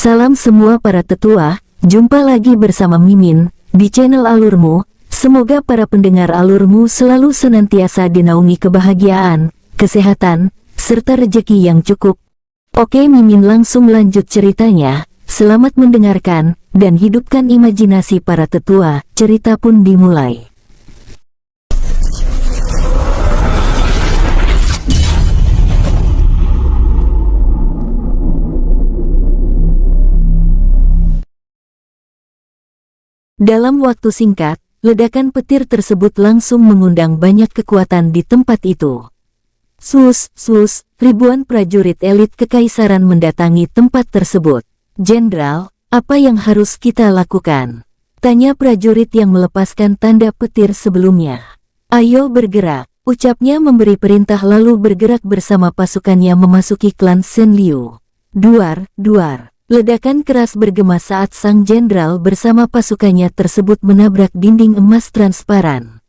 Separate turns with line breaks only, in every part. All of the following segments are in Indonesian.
Salam semua para tetua, jumpa lagi bersama Mimin, di channel Alurmu. Semoga para pendengar Alurmu selalu senantiasa dinaungi kebahagiaan, kesehatan, serta rejeki yang cukup. Oke, Mimin langsung lanjut ceritanya. Selamat mendengarkan, dan hidupkan imajinasi para tetua. Cerita pun dimulai. Dalam waktu singkat, ledakan petir tersebut langsung mengundang banyak kekuatan di tempat itu. Sus, ribuan prajurit elit kekaisaran mendatangi tempat tersebut. "Jenderal, apa yang harus kita lakukan?" tanya prajurit yang melepaskan tanda petir sebelumnya. "Ayo bergerak," ucapnya memberi perintah lalu bergerak bersama pasukannya memasuki klan Shen Liu. Duar. Ledakan keras bergema saat sang jenderal bersama pasukannya tersebut menabrak dinding emas transparan.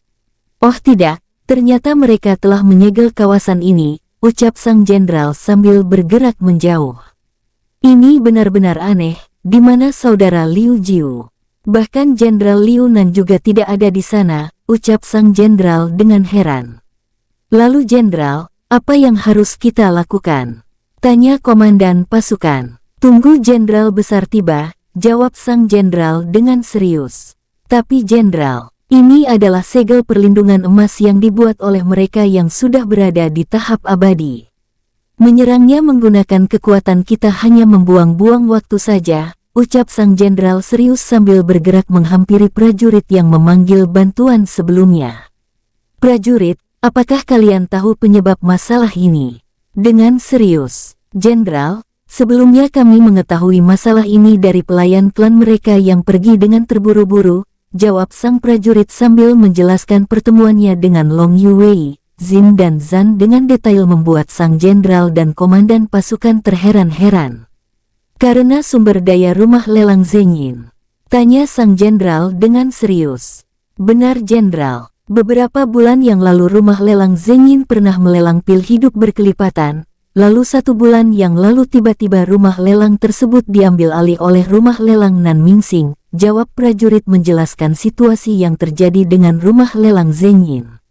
"Oh tidak, ternyata mereka telah menyegel kawasan ini," ucap sang jenderal sambil bergerak menjauh. "Ini benar-benar aneh, di mana saudara Liu Jiu? Bahkan Jenderal Liu Nan juga tidak ada di sana," ucap sang jenderal dengan heran. "Lalu jenderal, apa yang harus kita lakukan?" tanya komandan pasukan. "Tunggu jenderal besar tiba," jawab sang jenderal dengan serius. "Tapi jenderal, ini adalah segel perlindungan emas yang dibuat oleh mereka yang sudah berada di tahap abadi. Menyerangnya menggunakan kekuatan kita hanya membuang-buang waktu saja," ucap sang jenderal serius sambil bergerak menghampiri prajurit yang memanggil bantuan sebelumnya. "Prajurit, apakah kalian tahu penyebab masalah ini?" Dengan serius. "Jenderal, sebelumnya kami mengetahui masalah ini dari pelayan klan mereka yang pergi dengan terburu-buru," jawab sang prajurit sambil menjelaskan pertemuannya dengan Long Yuwei, Zin dan Zan dengan detail membuat sang jenderal dan komandan pasukan terheran-heran. "Karena sumber daya rumah lelang Zengyin?" tanya sang jenderal dengan serius. "Benar jenderal, beberapa bulan yang lalu rumah lelang Zengyin pernah melelang pil hidup berkelipatan. Lalu 1 bulan yang lalu tiba-tiba rumah lelang tersebut diambil alih oleh rumah lelang Nan Mingxing," jawab prajurit menjelaskan situasi yang terjadi dengan rumah lelang Zengyin.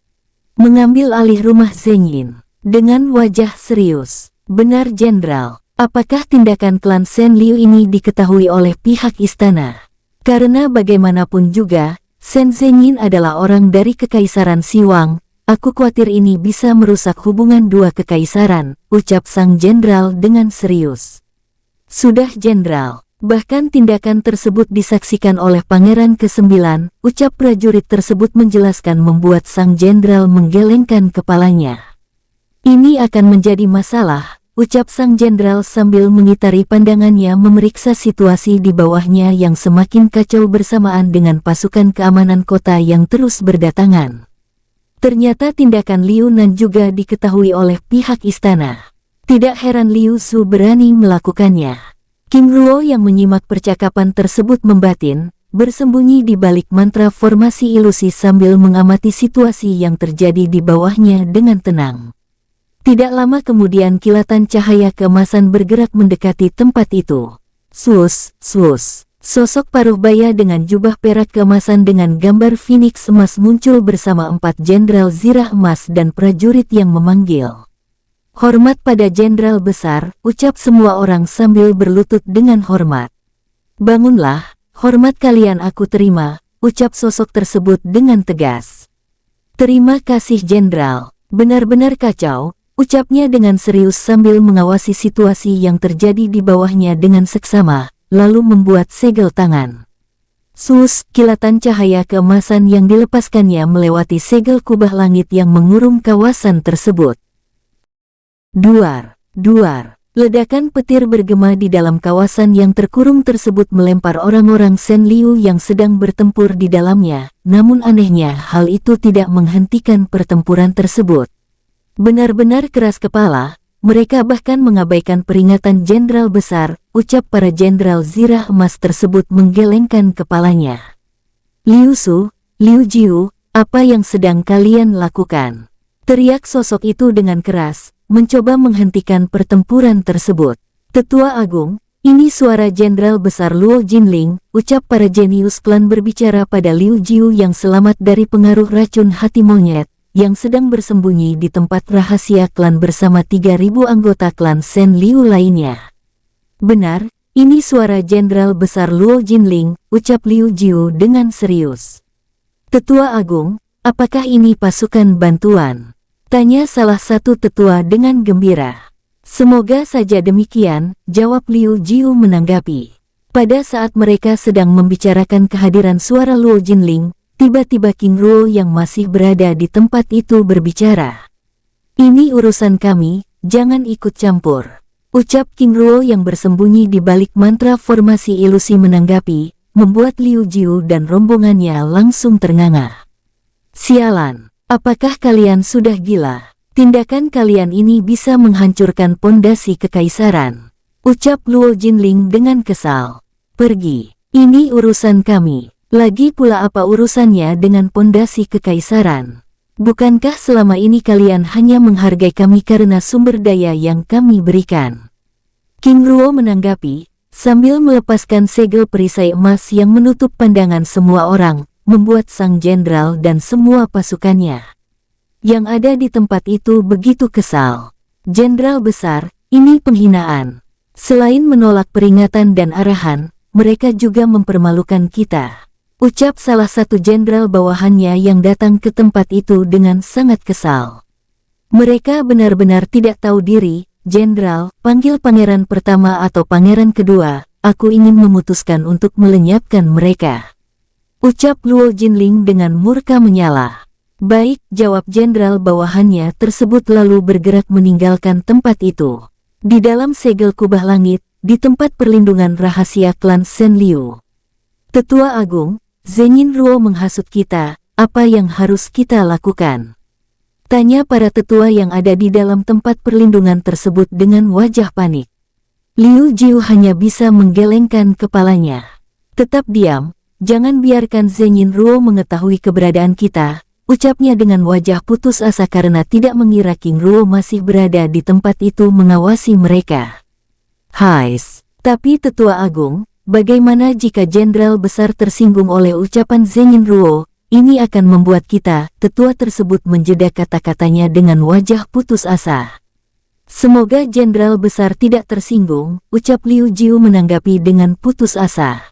"Mengambil alih rumah Zengyin?" dengan wajah serius. "Benar jenderal, apakah tindakan klan Shen Liu ini diketahui oleh pihak istana? Karena bagaimanapun juga, Shen Zengyin adalah orang dari kekaisaran Siwang. Aku khawatir ini bisa merusak hubungan dua kekaisaran," ucap sang jenderal dengan serius. "Sudah jenderal, bahkan tindakan tersebut disaksikan oleh Pangeran ke-9, ucap prajurit tersebut menjelaskan membuat sang jenderal menggelengkan kepalanya. "Ini akan menjadi masalah," ucap sang jenderal sambil mengitari pandangannya memeriksa situasi di bawahnya yang semakin kacau bersamaan dengan pasukan keamanan kota yang terus berdatangan. Ternyata tindakan Liu Nan juga diketahui oleh pihak istana. Tidak heran Liu Su berani melakukannya. Kim Ruo yang menyimak percakapan tersebut membatin, bersembunyi di balik mantra formasi ilusi sambil mengamati situasi yang terjadi di bawahnya dengan tenang. Tidak lama kemudian kilatan cahaya keemasan bergerak mendekati tempat itu. Sus. Sosok paruh baya dengan jubah perak keemasan dengan gambar Phoenix emas muncul bersama 4 jenderal zirah emas dan prajurit yang memanggil. "Hormat pada jenderal besar," ucap semua orang sambil berlutut dengan hormat. "Bangunlah, hormat kalian aku terima," ucap sosok tersebut dengan tegas. "Terima kasih jenderal, benar-benar kacau," ucapnya dengan serius sambil mengawasi situasi yang terjadi di bawahnya dengan seksama. Lalu membuat segel tangan. Kilatan cahaya keemasan yang dilepaskannya melewati segel kubah langit yang mengurung kawasan tersebut. Duar. Ledakan petir bergema di dalam kawasan yang terkurung tersebut melempar orang-orang Shen Liu yang sedang bertempur di dalamnya. Namun anehnya hal itu tidak menghentikan pertempuran tersebut. Benar-benar keras kepala. Mereka bahkan mengabaikan peringatan jenderal besar, ucap para jenderal zirah emas tersebut menggelengkan kepalanya. "Liu Su, Liu Jiu, apa yang sedang kalian lakukan?" teriak sosok itu dengan keras, mencoba menghentikan pertempuran tersebut. "Tetua Agung, Ini suara Jenderal Besar Luo Jinling, ucap para jenius klan berbicara pada Liu Jiu yang selamat dari pengaruh racun hati monyet, yang sedang bersembunyi di tempat rahasia klan bersama 3.000 anggota klan Shen Liu lainnya. Benar, ini suara Jenderal Besar Luo Jinling, ucap Liu Jiu dengan serius. Tetua Agung, apakah ini pasukan bantuan? Tanya salah satu tetua dengan gembira. Semoga saja demikian, jawab Liu Jiu menanggapi. Pada saat mereka sedang membicarakan kehadiran suara Luo Jinling, tiba-tiba King Ruo yang masih berada di tempat itu berbicara. Ini urusan kami, jangan ikut campur. Ucap King Ruo yang bersembunyi di balik mantra formasi ilusi menanggapi, membuat Liu Jiu dan rombongannya langsung ternganga. Sialan, apakah kalian sudah gila? Tindakan kalian ini bisa menghancurkan pondasi kekaisaran. Ucap Luo Jinling dengan kesal. Pergi, ini urusan kami. Lagi pula apa urusannya dengan pondasi kekaisaran? Bukankah selama ini kalian hanya menghargai kami karena sumber daya yang kami berikan? King Ruo menanggapi, sambil melepaskan segel perisai emas yang menutup pandangan semua orang, membuat sang jenderal dan semua pasukannya yang ada di tempat itu begitu kesal. Jenderal besar, ini penghinaan. Selain menolak peringatan dan arahan, mereka juga mempermalukan kita. Ucap salah satu jenderal bawahannya yang datang ke tempat itu dengan sangat kesal. Mereka benar-benar tidak tahu diri. Jenderal, panggil pangeran pertama atau pangeran kedua, aku ingin memutuskan untuk melenyapkan mereka. Ucap Luo Jinling dengan murka menyala. Baik, jawab jenderal bawahannya tersebut lalu bergerak meninggalkan tempat itu. Di dalam segel kubah langit, di tempat perlindungan rahasia klan Shen Liu. Tetua Agung, Zhenyin Ruo menghasut kita, apa yang harus kita lakukan? Tanya para tetua yang ada di dalam tempat perlindungan tersebut dengan wajah panik. Liu Jiu hanya bisa menggelengkan kepalanya. Tetap diam, jangan biarkan Zhenyin Ruo mengetahui keberadaan kita. Ucapnya dengan wajah putus asa karena tidak mengira King Ruo masih berada di tempat itu mengawasi mereka. Hais, tapi Tetua Agung, bagaimana jika Jenderal Besar tersinggung oleh ucapan Zhenyin Ruo? Ini akan membuat kita, tetua tersebut menjeda kata-katanya dengan wajah putus asa. Semoga Jenderal Besar tidak tersinggung, ucap Liu Jiu menanggapi dengan putus asa.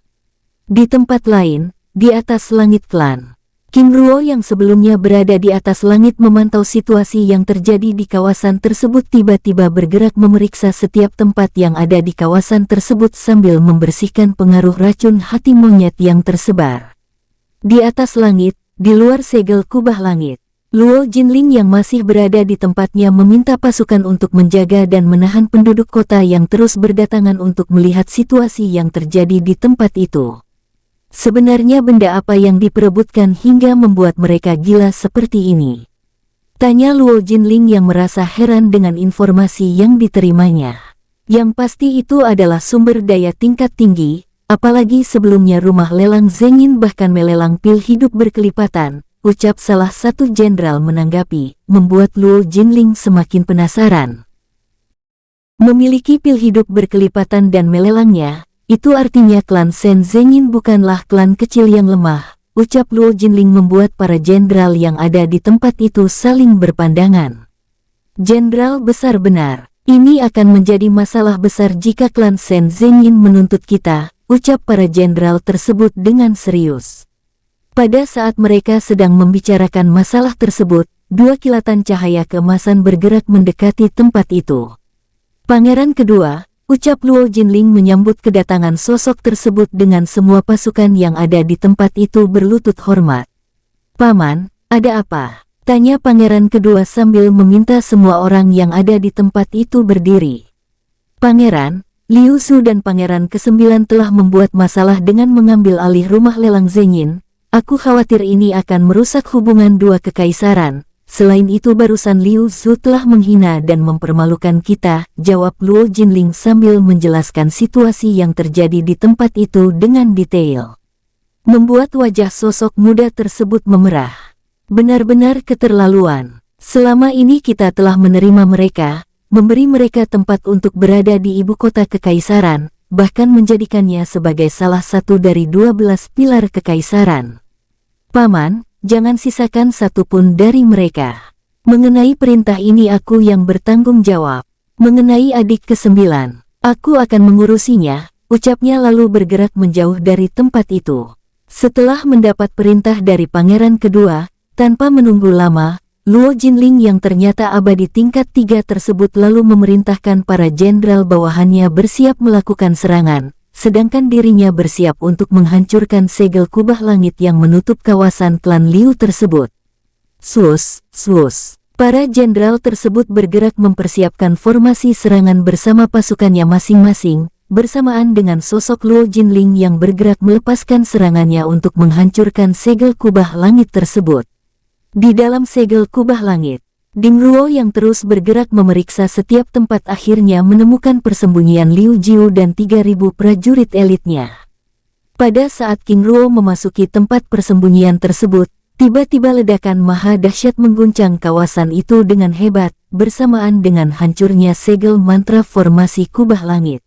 Di tempat lain, di atas langit klan. King Ruo yang sebelumnya berada di atas langit memantau situasi yang terjadi di kawasan tersebut tiba-tiba bergerak memeriksa setiap tempat yang ada di kawasan tersebut sambil membersihkan pengaruh racun hati monyet yang tersebar. Di atas langit, di luar segel kubah langit, Luo Jinling yang masih berada di tempatnya meminta pasukan untuk menjaga dan menahan penduduk kota yang terus berdatangan untuk melihat situasi yang terjadi di tempat itu. Sebenarnya benda apa yang diperebutkan hingga membuat mereka gila seperti ini? Tanya Luo Jinling yang merasa heran dengan informasi yang diterimanya. Yang pasti itu adalah sumber daya tingkat tinggi, apalagi sebelumnya rumah lelang Zhenyin bahkan melelang pil hidup berkelipatan, ucap salah satu jenderal menanggapi, membuat Luo Jinling semakin penasaran. Memiliki pil hidup berkelipatan dan melelangnya, itu artinya klan Shen Zhenyin bukanlah klan kecil yang lemah, ucap Luo Jinling membuat para jenderal yang ada di tempat itu saling berpandangan. Jenderal besar benar, ini akan menjadi masalah besar jika klan Shen Zhenyin menuntut kita, ucap para jenderal tersebut dengan serius. Pada saat mereka sedang membicarakan masalah tersebut, dua kilatan cahaya keemasan bergerak mendekati tempat itu. Pangeran kedua, ucap Luo Jinling menyambut kedatangan sosok tersebut dengan semua pasukan yang ada di tempat itu berlutut hormat. Paman, ada apa? Tanya pangeran kedua sambil meminta semua orang yang ada di tempat itu berdiri. Pangeran, Liu Su dan pangeran ke-9 telah membuat masalah dengan mengambil alih rumah lelang Zhenyin. Aku khawatir ini akan merusak hubungan dua kekaisaran. Selain itu barusan Liu Su telah menghina dan mempermalukan kita, jawab Luo Jinling sambil menjelaskan situasi yang terjadi di tempat itu dengan detail. Membuat wajah sosok muda tersebut memerah. Benar-benar keterlaluan. Selama ini kita telah menerima mereka, memberi mereka tempat untuk berada di ibu kota kekaisaran, bahkan menjadikannya sebagai salah satu dari 12 pilar kekaisaran. Paman, jangan sisakan satupun dari mereka. Mengenai perintah ini aku yang bertanggung jawab. Mengenai adik ke-9, aku akan mengurusinya, ucapnya lalu bergerak menjauh dari tempat itu. Setelah mendapat perintah dari pangeran kedua, tanpa menunggu lama, Luo Jinling yang ternyata abadi tingkat 3 tersebut lalu memerintahkan para jenderal bawahannya bersiap melakukan serangan, sedangkan dirinya bersiap untuk menghancurkan segel kubah langit yang menutup kawasan klan Liu tersebut. Sus. Para jenderal tersebut bergerak mempersiapkan formasi serangan bersama pasukannya masing-masing, bersamaan dengan sosok Luo Jinling yang bergerak melepaskan serangannya untuk menghancurkan segel kubah langit tersebut. Di dalam segel kubah langit, Ding Ruo yang terus bergerak memeriksa setiap tempat akhirnya menemukan persembunyian Liu Jiu dan 3.000 prajurit elitnya. Pada saat King Ruo memasuki tempat persembunyian tersebut, tiba-tiba ledakan maha dahsyat mengguncang kawasan itu dengan hebat, bersamaan dengan hancurnya segel mantra formasi kubah langit.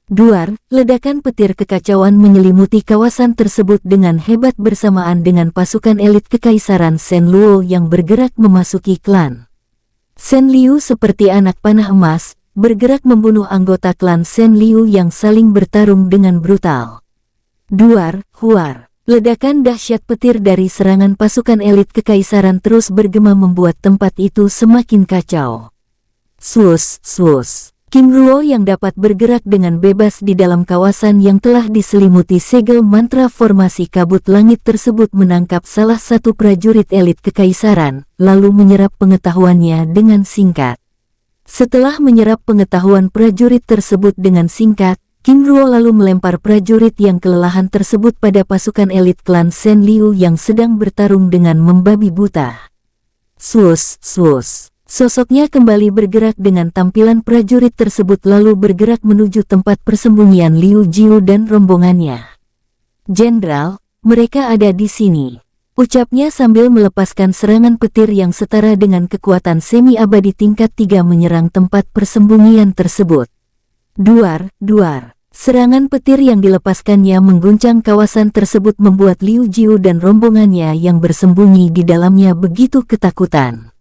Duar, ledakan petir kekacauan menyelimuti kawasan tersebut dengan hebat bersamaan dengan pasukan elit kekaisaran Shen Luo yang bergerak memasuki klan Shen Liu seperti anak panah emas, bergerak membunuh anggota klan Shen Liu yang saling bertarung dengan brutal. Duar, huar, ledakan dahsyat petir dari serangan pasukan elit kekaisaran terus bergema membuat tempat itu semakin kacau. Sus. King Ruo yang dapat bergerak dengan bebas di dalam kawasan yang telah diselimuti segel mantra formasi kabut langit tersebut menangkap salah satu prajurit elit kekaisaran, lalu menyerap pengetahuannya dengan singkat. Setelah menyerap pengetahuan prajurit tersebut dengan singkat, King Ruo lalu melempar prajurit yang kelelahan tersebut pada pasukan elit klan Shen Liu yang sedang bertarung dengan membabi buta. Sus. Sosoknya kembali bergerak dengan tampilan prajurit tersebut lalu bergerak menuju tempat persembunyian Liu Jiu dan rombongannya. Jenderal, mereka ada di sini, ucapnya sambil melepaskan serangan petir yang setara dengan kekuatan semi-abadi tingkat 3 menyerang tempat persembunyian tersebut. Duar. Serangan petir yang dilepaskannya mengguncang kawasan tersebut membuat Liu Jiu dan rombongannya yang bersembunyi di dalamnya begitu ketakutan.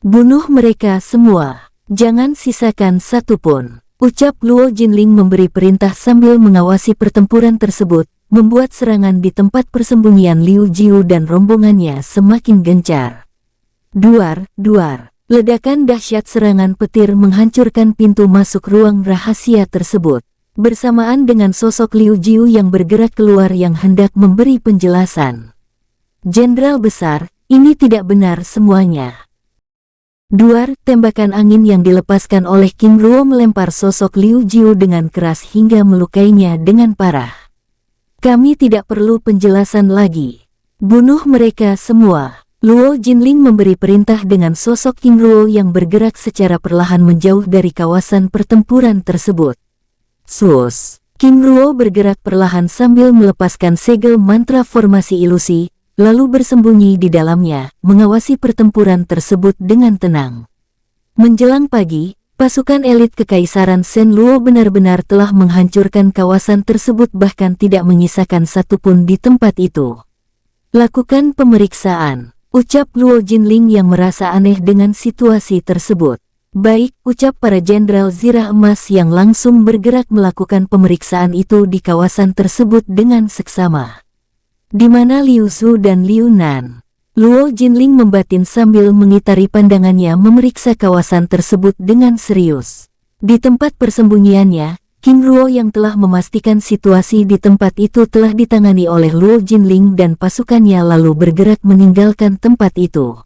Bunuh mereka semua, jangan sisakan satupun, ucap Luo Jinling memberi perintah sambil mengawasi pertempuran tersebut, membuat serangan di tempat persembunyian Liu Jiu dan rombongannya semakin gencar. Duar, ledakan dahsyat serangan petir menghancurkan pintu masuk ruang rahasia tersebut, bersamaan dengan sosok Liu Jiu yang bergerak keluar yang hendak memberi penjelasan. Jenderal besar, ini tidak benar semuanya. Duar, tembakan angin yang dilepaskan oleh King Ruo melempar sosok Liu Jiu dengan keras hingga melukainya dengan parah. Kami tidak perlu penjelasan lagi. Bunuh mereka semua. Luo Jinling memberi perintah dengan sosok King Ruo yang bergerak secara perlahan menjauh dari kawasan pertempuran tersebut. Sus. King Ruo bergerak perlahan sambil melepaskan segel mantra formasi ilusi, lalu bersembunyi di dalamnya, mengawasi pertempuran tersebut dengan tenang. Menjelang pagi, pasukan elit kekaisaran Shen Luo benar-benar telah menghancurkan kawasan tersebut bahkan tidak menyisakan satupun di tempat itu. Lakukan pemeriksaan, ucap Luo Jinling yang merasa aneh dengan situasi tersebut. Baik, ucap para jenderal zirah emas yang langsung bergerak melakukan pemeriksaan itu di kawasan tersebut dengan seksama. Di mana Liu Su dan Liu Nan? Luo Jinling membatin sambil mengitari pandangannya memeriksa kawasan tersebut dengan serius. Di tempat persembunyiannya, King Ruo yang telah memastikan situasi di tempat itu telah ditangani oleh Luo Jinling dan pasukannya lalu bergerak meninggalkan tempat itu.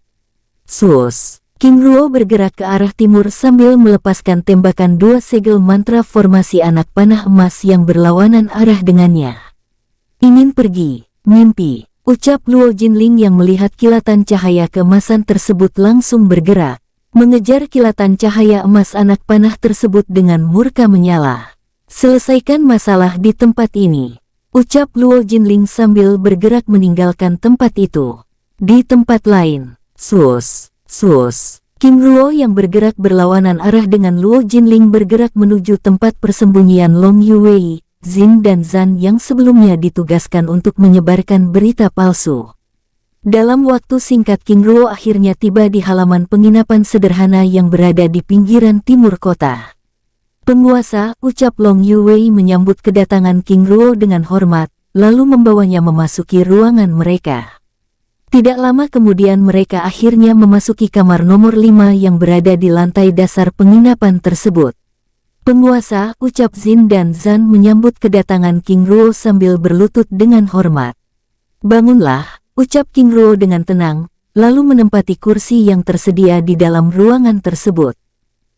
Sus. King Ruo bergerak ke arah timur sambil melepaskan tembakan 2 segel mantra formasi anak panah emas yang berlawanan arah dengannya. Ingin pergi. Mimpi, ucap Luo Jinling yang melihat kilatan cahaya keemasan tersebut langsung bergerak, mengejar kilatan cahaya emas anak panah tersebut dengan murka menyala. Selesaikan masalah di tempat ini, ucap Luo Jinling sambil bergerak meninggalkan tempat itu. Di tempat lain, sus. King Ruo yang bergerak berlawanan arah dengan Luo Jinling bergerak menuju tempat persembunyian Long Yuwei, Jin dan Zan yang sebelumnya ditugaskan untuk menyebarkan berita palsu. Dalam waktu singkat King Ruo akhirnya tiba di halaman penginapan sederhana yang berada di pinggiran timur kota. Penguasa, ucap Long Yuwei menyambut kedatangan King Ruo dengan hormat, lalu membawanya memasuki ruangan mereka. Tidak lama kemudian mereka akhirnya memasuki kamar nomor 5 yang berada di lantai dasar penginapan tersebut. Penguasa, ucap Jin dan Zan menyambut kedatangan King Ruo sambil berlutut dengan hormat. Bangunlah, ucap King Ruo dengan tenang, lalu menempati kursi yang tersedia di dalam ruangan tersebut.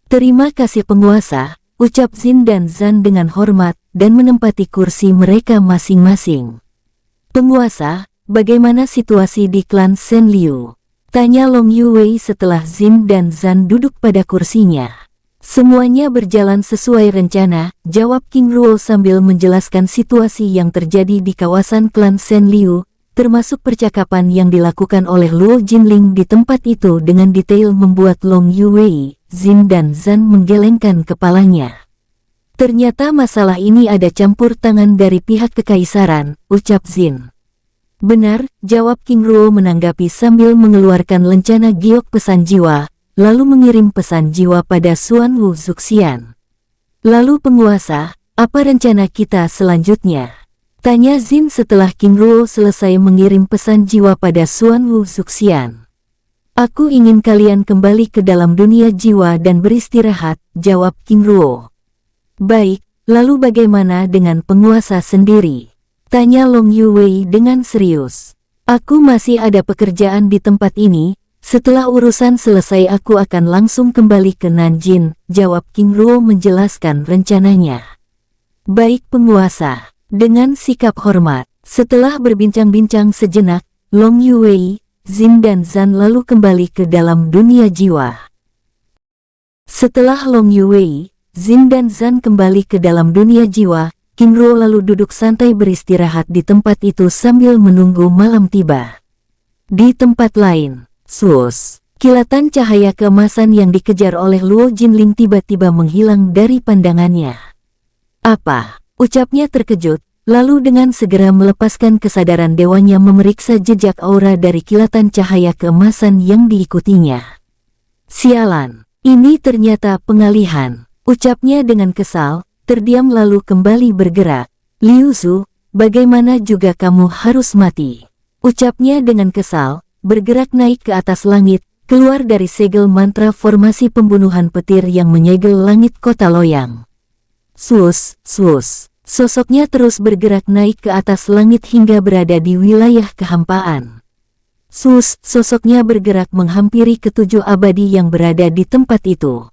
Terima kasih penguasa, ucap Jin dan Zan dengan hormat, dan menempati kursi mereka masing-masing. Penguasa, bagaimana situasi di klan Shen Liu? Tanya Long Yuwei setelah Jin dan Zan duduk pada kursinya. Semuanya berjalan sesuai rencana, jawab King Ruo sambil menjelaskan situasi yang terjadi di kawasan klan Shen Liu, termasuk percakapan yang dilakukan oleh Luo Jinling di tempat itu dengan detail membuat Long Yuwei, Jin dan Zan menggelengkan kepalanya. Ternyata masalah ini ada campur tangan dari pihak kekaisaran, ucap Jin. Benar, jawab King Ruo menanggapi sambil mengeluarkan lencana giok pesan jiwa, lalu mengirim pesan jiwa pada Xuan Wu Zuxian. Lalu penguasa, apa rencana kita selanjutnya? Tanya Jin setelah King Ruo selesai mengirim pesan jiwa pada Xuan Wu Zuxian. Aku ingin kalian kembali ke dalam dunia jiwa dan beristirahat, jawab King Ruo. Baik, lalu bagaimana dengan penguasa sendiri? Tanya Long Yuwei dengan serius. Aku masih ada pekerjaan di tempat ini, setelah urusan selesai aku akan langsung kembali ke Nanjing, jawab King Ruo menjelaskan rencananya. Baik penguasa, dengan sikap hormat. Setelah berbincang-bincang sejenak, Long Yuwei, Jin dan Zan lalu kembali ke dalam dunia jiwa. Setelah Long Yuwei, Jin dan Zan kembali ke dalam dunia jiwa, King Ruo lalu duduk santai beristirahat di tempat itu sambil menunggu malam tiba. Di tempat lain, sus, kilatan cahaya keemasan yang dikejar oleh Luo Jinling tiba-tiba menghilang dari pandangannya. Apa? Ucapnya terkejut, lalu dengan segera melepaskan kesadaran dewanya memeriksa jejak aura dari kilatan cahaya keemasan yang diikutinya. Sialan, ini ternyata pengalihan, ucapnya dengan kesal. Terdiam lalu kembali bergerak. Liu Zhu, bagaimana juga kamu harus mati? Ucapnya dengan kesal, bergerak naik ke atas langit, keluar dari segel mantra formasi pembunuhan petir yang menyegel langit kota Loyang. Sus, sosoknya terus bergerak naik ke atas langit hingga berada di wilayah kehampaan. Sosoknya bergerak menghampiri ketujuh abadi yang berada di tempat itu.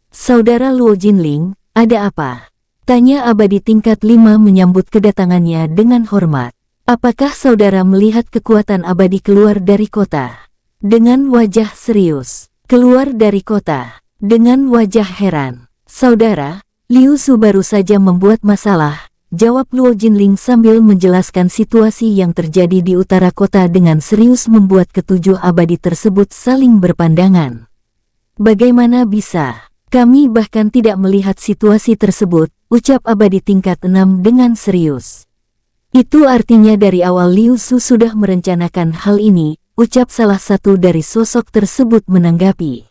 Saudara Luo Jinling, ada apa? Tanya abadi tingkat 5 menyambut kedatangannya dengan hormat. Apakah saudara melihat kekuatan abadi keluar dari kota? Dengan wajah serius. Keluar dari kota. Dengan wajah heran. Saudara, Liu Zhu baru saja membuat masalah, jawab Luo Jinling sambil menjelaskan situasi yang terjadi di utara kota dengan serius membuat ketujuh abadi tersebut saling berpandangan. Bagaimana bisa? Kami bahkan tidak melihat situasi tersebut, ucap abadi tingkat 6 dengan serius. Itu artinya dari awal Liu Zhu sudah merencanakan hal ini, ucap salah satu dari sosok tersebut menanggapi.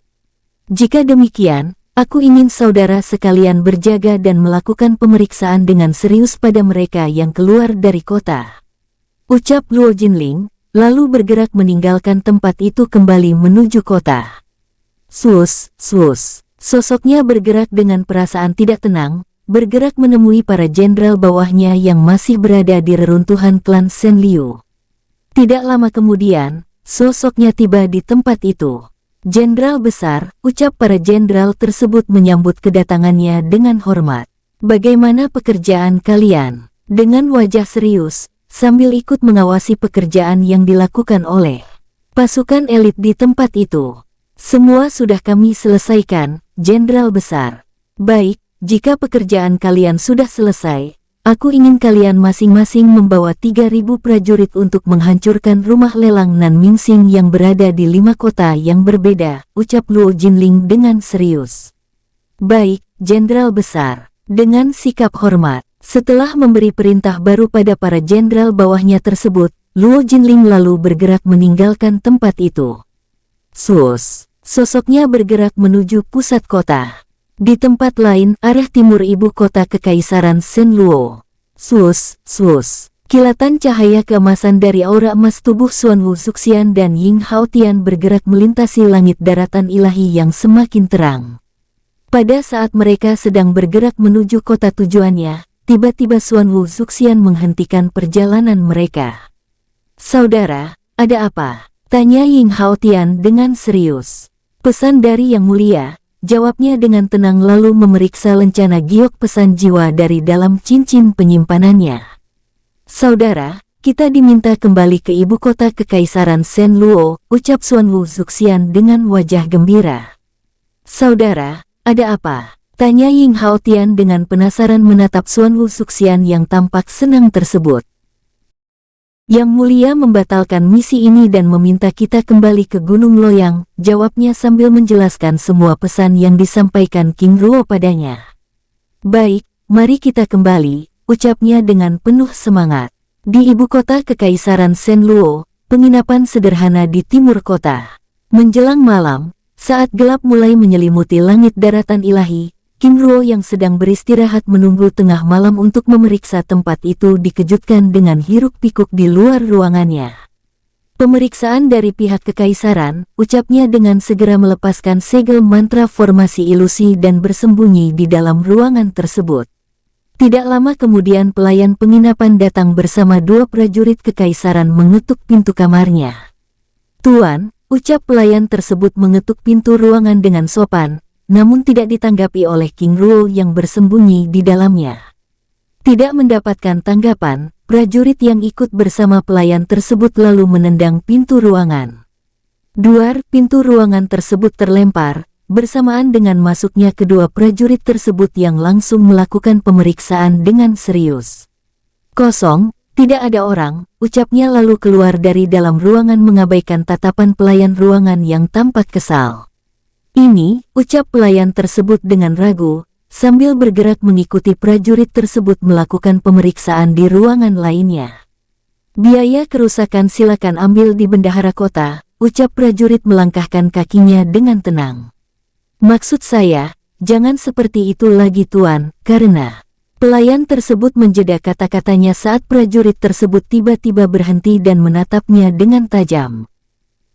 Jika demikian, aku ingin saudara sekalian berjaga dan melakukan pemeriksaan dengan serius pada mereka yang keluar dari kota. Ucap Luo Jinling, lalu bergerak meninggalkan tempat itu kembali menuju kota. Sosoknya bergerak dengan perasaan tidak tenang, bergerak menemui para jenderal bawahnya yang masih berada di reruntuhan klan Shen Liu. Tidak lama kemudian, sosoknya tiba di tempat itu. Jenderal besar, ucap para jenderal tersebut menyambut kedatangannya dengan hormat. Bagaimana pekerjaan kalian? Dengan wajah serius, sambil ikut mengawasi pekerjaan yang dilakukan oleh pasukan elit di tempat itu. Semua sudah kami selesaikan, jenderal besar. Baik, jika pekerjaan kalian sudah selesai, Aku ingin kalian masing-masing membawa 3.000 prajurit untuk menghancurkan rumah lelang Nan Mingxing yang berada di 5 kota yang berbeda, ucap Luo Jinling dengan serius. Baik, Jenderal Besar. Dengan sikap hormat, setelah memberi perintah baru pada para jenderal bawahnya tersebut, Luo Jinling lalu bergerak meninggalkan tempat itu. Sus, sosoknya bergerak menuju pusat kota. Di tempat lain, arah timur ibu kota Kekaisaran Shenluo. Sus, kilatan cahaya keemasan dari aura emas tubuh Xuan Wu Zuxian dan Ying Haotian bergerak melintasi langit daratan ilahi yang semakin terang. Pada saat mereka sedang bergerak menuju kota tujuannya, tiba-tiba Xuan Wu Zuxian menghentikan perjalanan mereka. Saudara, ada apa? Tanya Ying Haotian dengan serius. Pesan dari Yang Mulia, jawabnya dengan tenang lalu memeriksa lencana giok pesan jiwa dari dalam cincin penyimpanannya. Saudara, kita diminta kembali ke ibu kota Kekaisaran Shenluo, ucap Xuan Wu Zuxian dengan wajah gembira. Saudara, ada apa? Tanya Ying Haotian dengan penasaran menatap Xuan Wu Zuxian yang tampak senang tersebut. Yang Mulia membatalkan misi ini dan meminta kita kembali ke Gunung Loyang, jawabnya sambil menjelaskan semua pesan yang disampaikan King Ruo padanya. Baik, mari kita kembali, ucapnya dengan penuh semangat. Di ibu kota Kekaisaran Shenluo, penginapan sederhana di timur kota. Menjelang malam, saat gelap mulai menyelimuti langit daratan ilahi, King Ruo yang sedang beristirahat menunggu tengah malam untuk memeriksa tempat itu dikejutkan dengan hiruk-pikuk di luar ruangannya. Pemeriksaan dari pihak kekaisaran, ucapnya dengan segera melepaskan segel mantra formasi ilusi dan bersembunyi di dalam ruangan tersebut. Tidak lama kemudian pelayan penginapan datang bersama 2 prajurit kekaisaran mengetuk pintu kamarnya. Tuan, ucap pelayan tersebut mengetuk pintu ruangan dengan sopan, namun tidak ditanggapi oleh King Ruo yang bersembunyi di dalamnya. Tidak mendapatkan tanggapan, prajurit yang ikut bersama pelayan tersebut lalu menendang pintu ruangan. Duar pintu ruangan tersebut terlempar, bersamaan dengan masuknya kedua prajurit tersebut yang langsung melakukan pemeriksaan dengan serius. Kosong, tidak ada orang, ucapnya lalu keluar dari dalam ruangan mengabaikan tatapan pelayan ruangan yang tampak kesal. Ini, ucap pelayan tersebut dengan ragu, sambil bergerak mengikuti prajurit tersebut melakukan pemeriksaan di ruangan lainnya. Biaya kerusakan silakan ambil di bendahara kota, ucap prajurit melangkahkan kakinya dengan tenang. Maksud saya, jangan seperti itu lagi tuan, karena... Pelayan tersebut menjeda kata-katanya saat prajurit tersebut tiba-tiba berhenti dan menatapnya dengan tajam.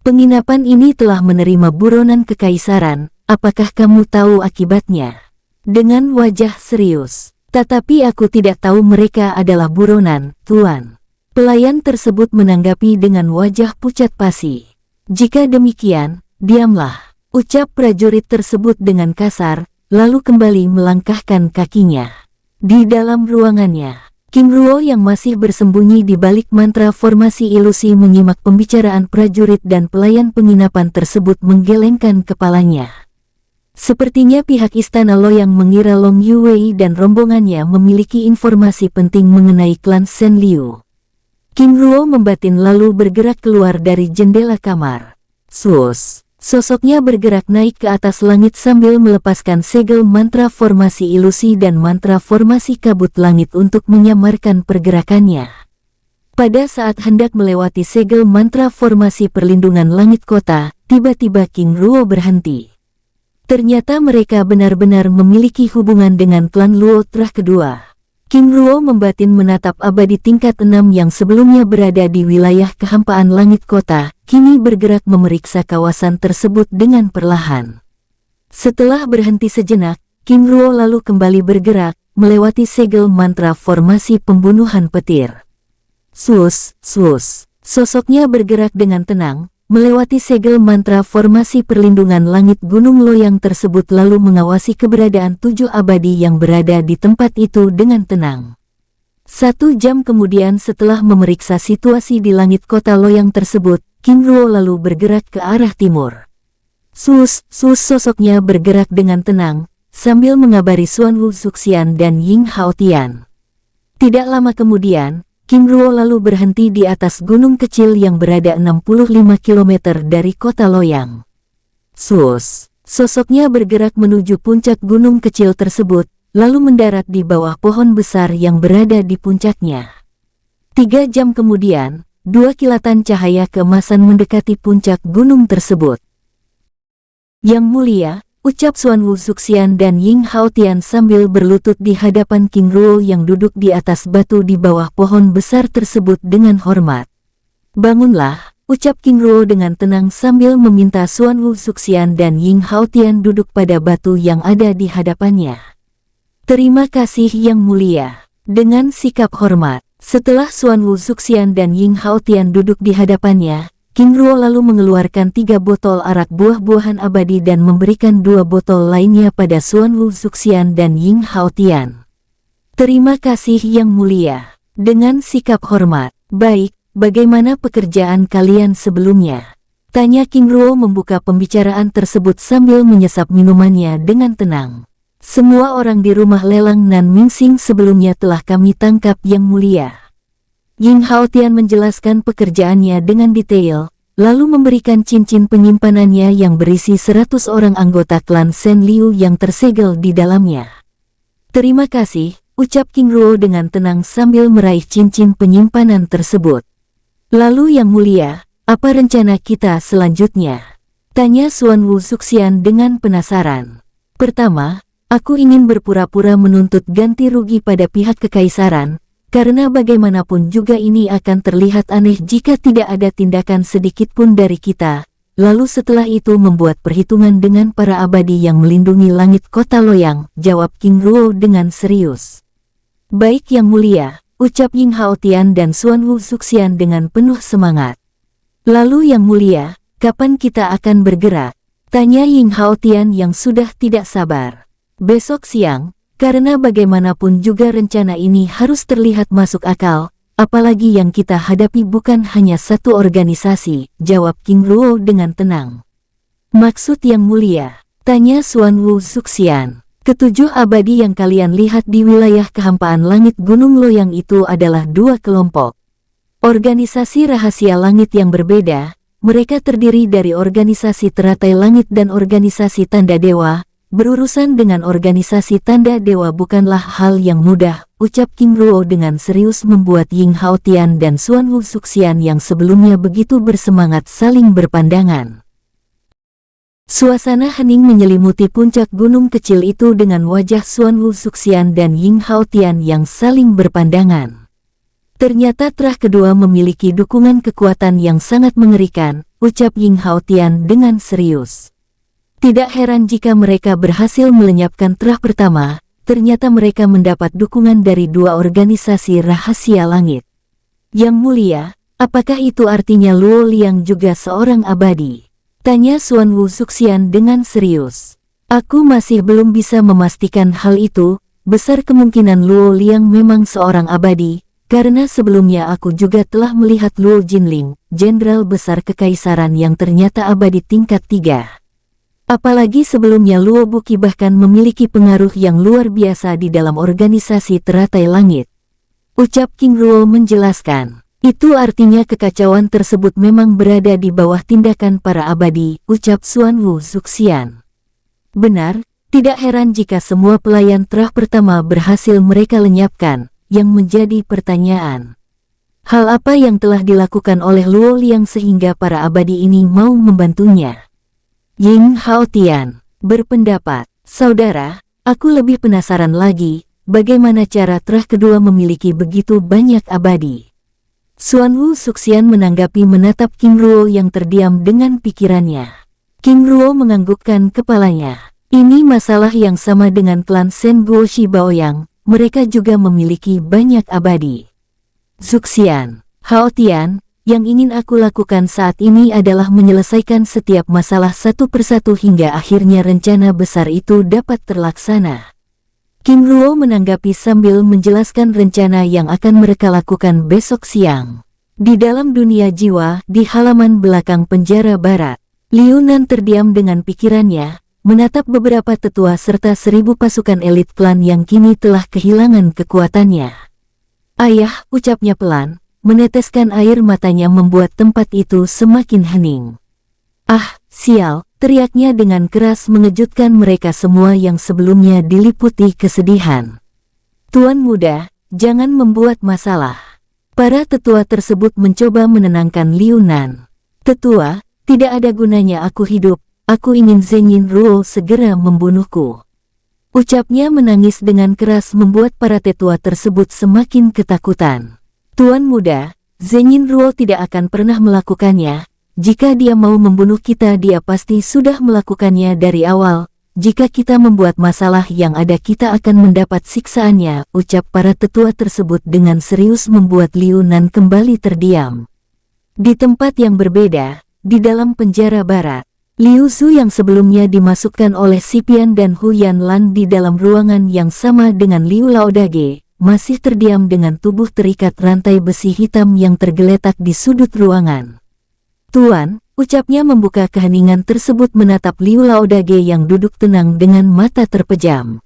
Penginapan ini telah menerima buronan kekaisaran, apakah kamu tahu akibatnya? Dengan wajah serius, tetapi aku tidak tahu mereka adalah buronan, tuan. Pelayan tersebut menanggapi dengan wajah pucat pasi. Jika demikian, diamlah, ucap prajurit tersebut dengan kasar, lalu kembali melangkahkan kakinya. Di dalam ruangannya, King Ruo yang masih bersembunyi di balik mantra formasi ilusi menyimak pembicaraan prajurit dan pelayan penginapan tersebut menggelengkan kepalanya. Sepertinya pihak Istana Loyang mengira Long Yuwei dan rombongannya memiliki informasi penting mengenai klan Shen Liu. King Ruo membatin lalu bergerak keluar dari jendela kamar. Sosoknya bergerak naik ke atas langit sambil melepaskan segel mantra formasi ilusi dan mantra formasi kabut langit untuk menyamarkan pergerakannya. Pada saat hendak melewati segel mantra formasi perlindungan langit kota, tiba-tiba King Ruo berhenti. Ternyata mereka benar-benar memiliki hubungan dengan klan Luo Trah kedua. King Ruo membatin menatap abadi tingkat 6 yang sebelumnya berada di wilayah kehampaan langit kota, kini bergerak memeriksa kawasan tersebut dengan perlahan. Setelah berhenti sejenak, King Ruo lalu kembali bergerak, melewati segel mantra formasi pembunuhan petir. Sosoknya bergerak dengan tenang, melewati segel mantra formasi perlindungan langit Gunung Loyang tersebut lalu mengawasi keberadaan 7 abadi yang berada di tempat itu dengan tenang. 1 jam kemudian setelah memeriksa situasi di langit kota Loyang tersebut, King Ruo lalu bergerak ke arah timur. Sosoknya bergerak dengan tenang, sambil mengabari Xuan Wu Zuxian dan Ying Haotian. Tidak lama kemudian, King Ruo lalu berhenti di atas gunung kecil yang berada 65 km dari kota Loyang. Sosoknya bergerak menuju puncak gunung kecil tersebut, lalu mendarat di bawah pohon besar yang berada di puncaknya. 3 jam kemudian, 2 kilatan cahaya keemasan mendekati puncak gunung tersebut. Yang mulia, ucap Xuan Wuzuxian dan Ying Haotian sambil berlutut di hadapan King Ruo yang duduk di atas batu di bawah pohon besar tersebut dengan hormat. Bangunlah, ucap King Ruo dengan tenang sambil meminta Xuan Wuzuxian dan Ying Haotian duduk pada batu yang ada di hadapannya. Terima kasih Yang Mulia. Dengan sikap hormat, setelah Xuan Wuzuxian dan Ying Haotian duduk di hadapannya, King Ruo lalu mengeluarkan 3 botol arak buah-buahan abadi dan memberikan 2 botol lainnya pada Xuan Wuzuxian dan Ying Haotian. Terima kasih Yang Mulia. Dengan sikap hormat, baik, bagaimana pekerjaan kalian sebelumnya? Tanya King Ruo membuka pembicaraan tersebut sambil menyesap minumannya dengan tenang. Semua orang di rumah lelang Nan Mingsing sebelumnya telah kami tangkap Yang Mulia. Ying Haotian menjelaskan pekerjaannya dengan detail, lalu memberikan cincin penyimpanannya yang berisi 100 orang anggota klan Shen Liu yang tersegel di dalamnya. Terima kasih, ucap King Ruo dengan tenang sambil meraih cincin penyimpanan tersebut. Lalu Yang Mulia, apa rencana kita selanjutnya? Tanya Xuan Wuzuxian dengan penasaran. Pertama, aku ingin berpura-pura menuntut ganti rugi pada pihak kekaisaran, karena bagaimanapun juga ini akan terlihat aneh jika tidak ada tindakan sedikit pun dari kita. Lalu setelah itu membuat perhitungan dengan para abadi yang melindungi langit kota Loyang, jawab King Ruo dengan serius. Baik Yang Mulia, ucap Ying Haotian dan Xuan Wuzuxian dengan penuh semangat. Lalu Yang Mulia, kapan kita akan bergerak? Tanya Ying Haotian yang sudah tidak sabar. Besok siang. Karena bagaimanapun juga rencana ini harus terlihat masuk akal, apalagi yang kita hadapi bukan hanya satu organisasi, jawab King Ruo dengan tenang. Maksud Yang Mulia? Tanya Xuan Wuzuxian. Ketujuh abadi yang kalian lihat di wilayah kehampaan langit Gunung Loyang itu adalah 2 kelompok. Organisasi rahasia langit yang berbeda, mereka terdiri dari organisasi teratai langit dan organisasi tanda dewa. Berurusan dengan organisasi tanda dewa bukanlah hal yang mudah, ucap King Ruo dengan serius membuat Ying Haotian dan Xuan Wuzuxian yang sebelumnya begitu bersemangat saling berpandangan. Suasana hening menyelimuti puncak gunung kecil itu dengan wajah Xuan Wuzuxian dan Ying Haotian yang saling berpandangan. Ternyata trah kedua memiliki dukungan kekuatan yang sangat mengerikan, ucap Ying Haotian dengan serius. Tidak heran jika mereka berhasil melenyapkan trah pertama, ternyata mereka mendapat dukungan dari 2 organisasi rahasia langit. Yang Mulia, apakah itu artinya Luo Liang juga seorang abadi? Tanya Xuan Wuzuxian dengan serius. Aku masih belum bisa memastikan hal itu, besar kemungkinan Luo Liang memang seorang abadi, karena sebelumnya aku juga telah melihat Luo Jinling, jenderal besar kekaisaran yang ternyata abadi tingkat 3. Apalagi sebelumnya Luo Buqi bahkan memiliki pengaruh yang luar biasa di dalam organisasi teratai langit. Ucap King Ruo menjelaskan, itu artinya kekacauan tersebut memang berada di bawah tindakan para abadi, ucap Xuan Wuzuxian. Benar, tidak heran jika semua pelayan trah pertama berhasil mereka lenyapkan, yang menjadi pertanyaan. Hal apa yang telah dilakukan oleh Luo Liang sehingga para abadi ini mau membantunya? Ying Haotian berpendapat, saudara, aku lebih penasaran lagi, bagaimana cara trah kedua memiliki begitu banyak abadi. Xuan Wuzuxian menanggapi menatap King Ruo yang terdiam dengan pikirannya. King Ruo menganggukkan kepalanya. Ini masalah yang sama dengan klan Shen Guoshi Baoyang, mereka juga memiliki banyak abadi. Zuxian, Haotian, yang ingin aku lakukan saat ini adalah menyelesaikan setiap masalah satu persatu hingga akhirnya rencana besar itu dapat terlaksana. King Ruo menanggapi sambil menjelaskan rencana yang akan mereka lakukan besok siang. Di dalam dunia jiwa, di halaman belakang penjara barat, Liu Nan terdiam dengan pikirannya, menatap beberapa tetua serta 1000 pasukan elit klan yang kini telah kehilangan kekuatannya. Ayah, ucapnya pelan, meneteskan air matanya membuat tempat itu semakin hening. Ah, sial, teriaknya dengan keras mengejutkan mereka semua yang sebelumnya diliputi kesedihan. Tuan muda, jangan membuat masalah. Para tetua tersebut mencoba menenangkan Liu Nan. Tetua, tidak ada gunanya aku hidup, aku ingin Zhenyin Ruo segera membunuhku. Ucapnya menangis dengan keras membuat para tetua tersebut semakin ketakutan. Tuan muda, Zhenyin Ruo tidak akan pernah melakukannya. Jika dia mau membunuh kita, dia pasti sudah melakukannya dari awal. Jika kita membuat masalah yang ada, kita akan mendapat siksaannya, ucap para tetua tersebut dengan serius membuat Liu Nan kembali terdiam. Di tempat yang berbeda, di dalam penjara barat, Liu Zhu yang sebelumnya dimasukkan oleh Xipian dan Hu Yanlan di dalam ruangan yang sama dengan Liu Laodage, masih terdiam dengan tubuh terikat rantai besi hitam yang tergeletak di sudut ruangan. Tuan, ucapnya membuka keheningan tersebut menatap Liu Laodage yang duduk tenang dengan mata terpejam.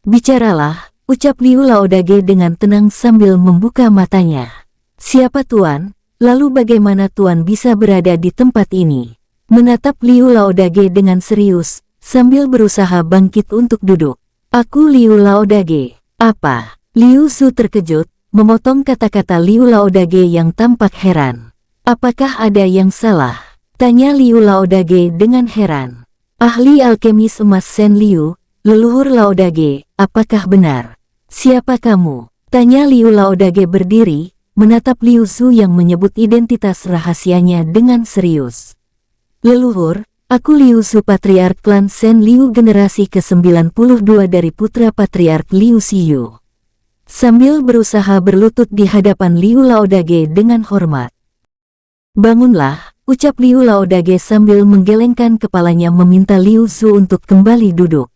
Bicaralah, ucap Liu Laodage dengan tenang sambil membuka matanya. Siapa Tuan? Lalu bagaimana Tuan bisa berada di tempat ini? Menatap Liu Laodage dengan serius, sambil berusaha bangkit untuk duduk. Aku Liu Laodage. Apa? Liu Zhu terkejut, memotong kata-kata Liu Laodage yang tampak heran. Apakah ada yang salah? Tanya Liu Laodage dengan heran. Ahli alkemis emas Shen Liu, leluhur Laodage, apakah benar? Siapa kamu? Tanya Liu Laodage berdiri, menatap Liu Zhu yang menyebut identitas rahasianya dengan serius. Leluhur, aku Liu Zhu Patriark Klan Shen Liu generasi ke-92 dari putra Patriark Liu Xiyu. Sambil berusaha berlutut di hadapan Liu Laodage dengan hormat. Bangunlah, ucap Liu Laodage sambil menggelengkan kepalanya meminta Liu Zhu untuk kembali duduk.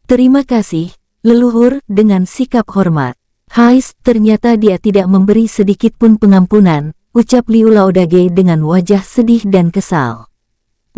Terima kasih, leluhur, dengan sikap hormat. Hais, ternyata dia tidak memberi sedikit pun pengampunan, ucap Liu Laodage dengan wajah sedih dan kesal.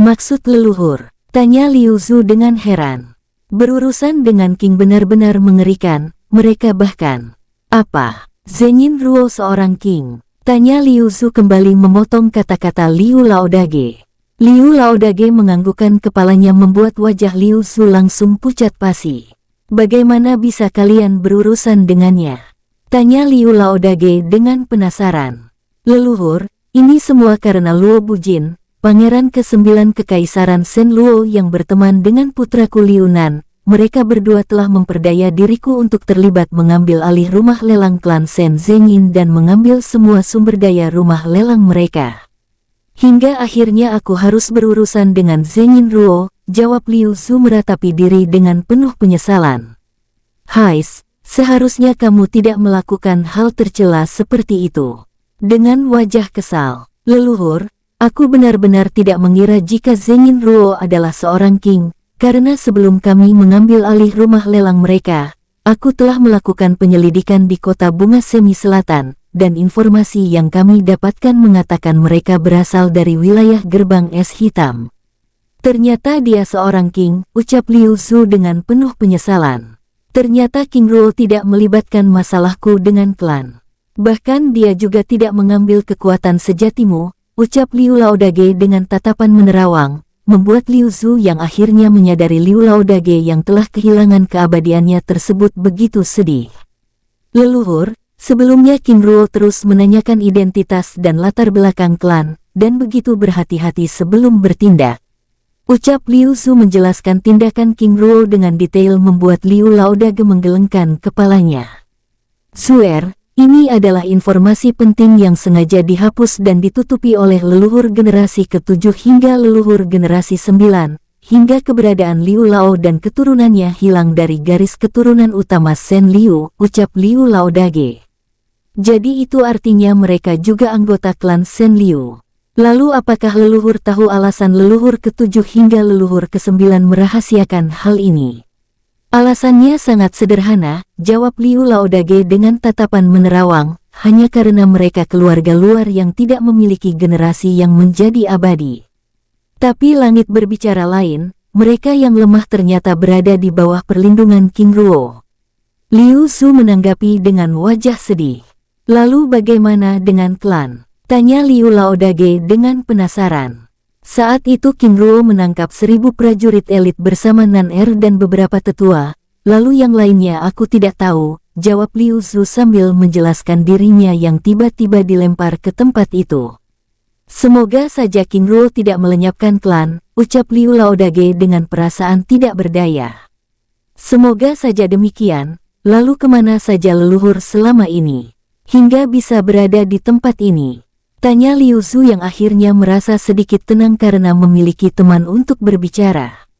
Maksud leluhur? Tanya Liu Zhu dengan heran. Berurusan dengan King benar-benar mengerikan, mereka bahkan. Apa? Zhenyin Ruo seorang King? Tanya Liu Zhu kembali memotong kata-kata Liu Laodage. Liu Laodage menganggukkan kepalanya membuat wajah Liu Zhu langsung pucat pasi. Bagaimana bisa kalian berurusan dengannya? Tanya Liu Laodage dengan penasaran. Leluhur, ini semua karena Luo Bujin, Pangeran ke-9 Kekaisaran Shen Luo yang berteman dengan putraku Liu Nan. Mereka berdua telah memperdaya diriku untuk terlibat mengambil alih rumah lelang klan Shen Zhenyin dan mengambil semua sumber daya rumah lelang mereka. Hingga akhirnya aku harus berurusan dengan Zhenyin Ruo, jawab Liu Zhu meratapi diri dengan penuh penyesalan. Hais, seharusnya kamu tidak melakukan hal tercela seperti itu. Dengan wajah kesal, leluhur, aku benar-benar tidak mengira jika Zhenyin Ruo adalah seorang king, karena sebelum kami mengambil alih rumah lelang mereka, aku telah melakukan penyelidikan di kota Bunga Semi Selatan, dan informasi yang kami dapatkan mengatakan mereka berasal dari wilayah Gerbang Es Hitam. Ternyata dia seorang king, ucap Liu Zhu dengan penuh penyesalan. Ternyata King Ruo tidak melibatkan masalahku dengan klan. Bahkan dia juga tidak mengambil kekuatan sejatimu, ucap Liu Laodage dengan tatapan menerawang, membuat Liu Zhu yang akhirnya menyadari Liu Laodage yang telah kehilangan keabadiannya tersebut begitu sedih. Leluhur, sebelumnya King Ruo terus menanyakan identitas dan latar belakang klan, dan begitu berhati-hati sebelum bertindak. Ucap Liu Zhu menjelaskan tindakan King Ruo dengan detail membuat Liu Laodage menggelengkan kepalanya. Zuer, ini adalah informasi penting yang sengaja dihapus dan ditutupi oleh leluhur generasi ke-7 hingga leluhur generasi 9, hingga keberadaan Liu Lao dan keturunannya hilang dari garis keturunan utama Shen Liu, ucap Liu Laodage. Jadi itu artinya mereka juga anggota klan Shen Liu. Lalu apakah leluhur tahu alasan leluhur ke-7 hingga leluhur ke-9 merahasiakan hal ini? Alasannya sangat sederhana, jawab Liu Laodage dengan tatapan menerawang, hanya karena mereka keluarga luar yang tidak memiliki generasi yang menjadi abadi. Tapi langit berbicara lain, mereka yang lemah ternyata berada di bawah perlindungan King Ruo. Liu Zhu menanggapi dengan wajah sedih. Lalu bagaimana dengan klan? Tanya Liu Laodage dengan penasaran. Saat itu King Ruo menangkap 1000 prajurit elit bersama Nan Er dan beberapa tetua, lalu yang lainnya aku tidak tahu, jawab Liu Zhu sambil menjelaskan dirinya yang tiba-tiba dilempar ke tempat itu. Semoga saja King Ruo tidak melenyapkan klan, ucap Liu Laodage dengan perasaan tidak berdaya. Semoga saja demikian, lalu kemana saja leluhur selama ini, hingga bisa berada di tempat ini? Tanya Liu Zhu yang akhirnya merasa sedikit tenang karena memiliki teman untuk berbicara.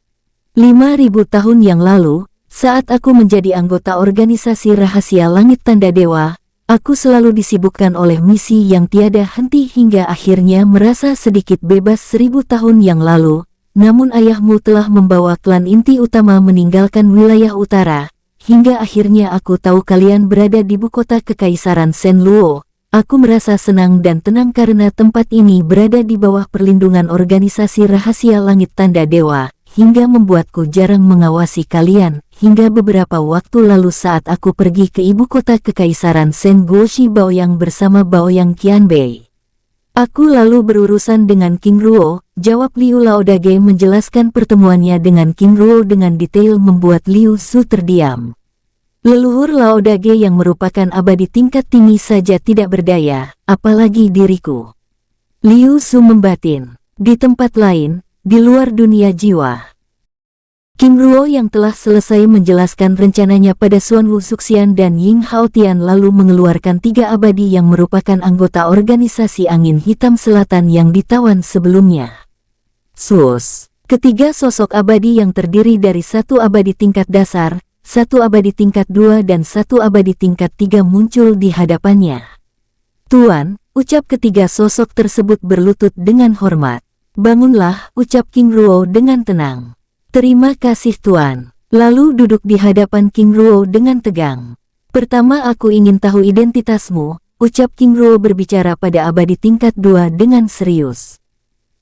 5.000 tahun yang lalu, saat aku menjadi anggota organisasi rahasia Langit Tanda Dewa, aku selalu disibukkan oleh misi yang tiada henti hingga akhirnya merasa sedikit bebas 1000 tahun yang lalu. Namun ayahmu telah membawa klan inti utama meninggalkan wilayah utara, hingga akhirnya aku tahu kalian berada di ibu kota Kekaisaran Shenluo. Aku merasa senang dan tenang karena tempat ini berada di bawah perlindungan organisasi rahasia Langit Tanda Dewa, hingga membuatku jarang mengawasi kalian, hingga beberapa waktu lalu saat aku pergi ke ibu kota Kekaisaran Shen Guoshi Baoyang bersama Baoyang Qianbei. Aku lalu berurusan dengan King Ruo, jawab Liu Laodage menjelaskan pertemuannya dengan King Ruo dengan detail membuat Liu Zhu terdiam. Leluhur Laodage yang merupakan abadi tingkat tinggi saja tidak berdaya, apalagi diriku. Liu Zhu membatin. Di tempat lain, di luar dunia jiwa, King Ruo yang telah selesai menjelaskan rencananya pada Xuan Wu Suxian dan Ying Haotian lalu mengeluarkan 3 abadi yang merupakan anggota organisasi Angin Hitam Selatan yang ditawan sebelumnya. Sus, ketiga sosok abadi yang terdiri dari 1 abadi tingkat dasar, 1 abadi tingkat 2 dan 1 abadi tingkat 3 muncul di hadapannya. Tuan, ucap ketiga sosok tersebut berlutut dengan hormat. Bangunlah, ucap King Ruo dengan tenang. Terima kasih Tuan. Lalu duduk di hadapan King Ruo dengan tegang. Pertama aku ingin tahu identitasmu, ucap King Ruo berbicara pada abadi tingkat 2 dengan serius.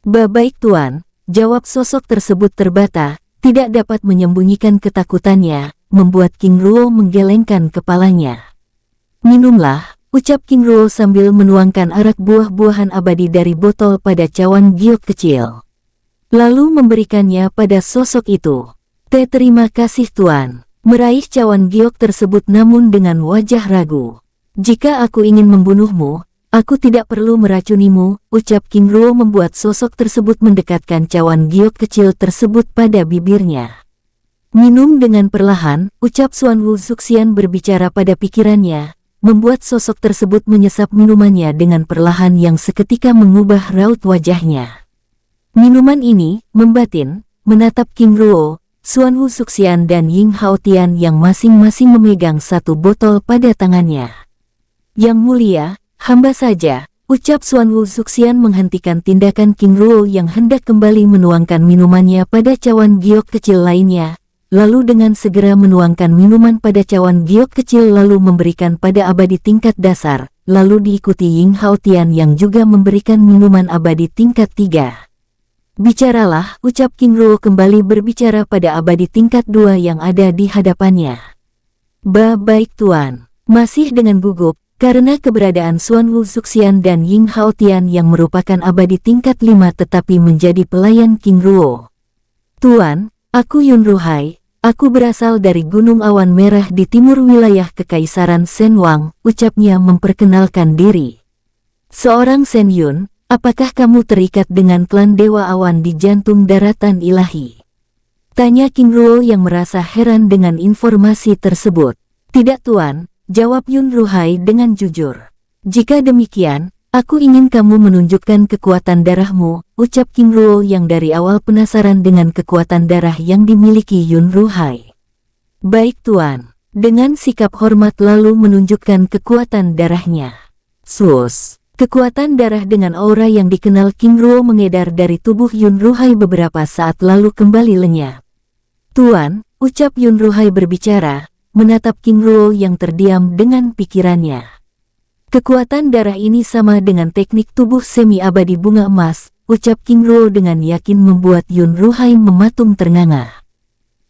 Baik Tuan, jawab sosok tersebut terbata, tidak dapat menyembunyikan ketakutannya, membuat King Ruo menggelengkan kepalanya. Minumlah, ucap King Ruo sambil menuangkan arak buah-buahan abadi dari botol pada cawan giok kecil. Lalu memberikannya pada sosok itu. Terima kasih Tuan. Meraih cawan giok tersebut namun dengan wajah ragu. Jika aku ingin membunuhmu, aku tidak perlu meracunimu, ucap King Ruo membuat sosok tersebut mendekatkan cawan giok kecil tersebut pada bibirnya. Minum dengan perlahan, ucap Xuan Wu Suxian berbicara pada pikirannya, membuat sosok tersebut menyesap minumannya dengan perlahan yang seketika mengubah raut wajahnya. Minuman ini, membatin, menatap King Ruo, Xuan Wu Suxian dan Ying Haotian yang masing-masing memegang 1 botol pada tangannya. Yang mulia, hamba saja, ucap Xuan Wu Suxian menghentikan tindakan King Ruo yang hendak kembali menuangkan minumannya pada cawan giok kecil lainnya. Lalu dengan segera menuangkan minuman pada cawan giok kecil lalu memberikan pada abadi tingkat dasar, lalu diikuti Ying Haotian yang juga memberikan minuman abadi tingkat 3. Bicaralah, ucap King Ruo kembali berbicara pada abadi tingkat 2 yang ada di hadapannya. Baik Tuan, masih dengan gugup, karena keberadaan Xuan Wu Suxian dan Ying Haotian yang merupakan abadi tingkat 5 tetapi menjadi pelayan King Ruo. Tuan, aku Yun Ruhai. Aku berasal dari Gunung Awan Merah di timur wilayah Kekaisaran Shenwang, ucapnya memperkenalkan diri. Seorang Shen Yun, apakah kamu terikat dengan klan Dewa Awan di jantung daratan ilahi? Tanya King Ruo yang merasa heran dengan informasi tersebut. Tidak Tuan, jawab Yun Ruhai dengan jujur. Jika demikian, aku ingin kamu menunjukkan kekuatan darahmu, ucap King Ruo yang dari awal penasaran dengan kekuatan darah yang dimiliki Yun Ruhai. Baik Tuan, dengan sikap hormat lalu menunjukkan kekuatan darahnya. Sus, kekuatan darah dengan aura yang dikenal King Ruo mengedar dari tubuh Yun Ruhai beberapa saat lalu kembali lenyap. Tuan, ucap Yun Ruhai berbicara, menatap King Ruo yang terdiam dengan pikirannya. Kekuatan darah ini sama dengan teknik tubuh semi-abadi bunga emas, ucap King Ruo dengan yakin membuat Yun Ruhai mematung ternganga.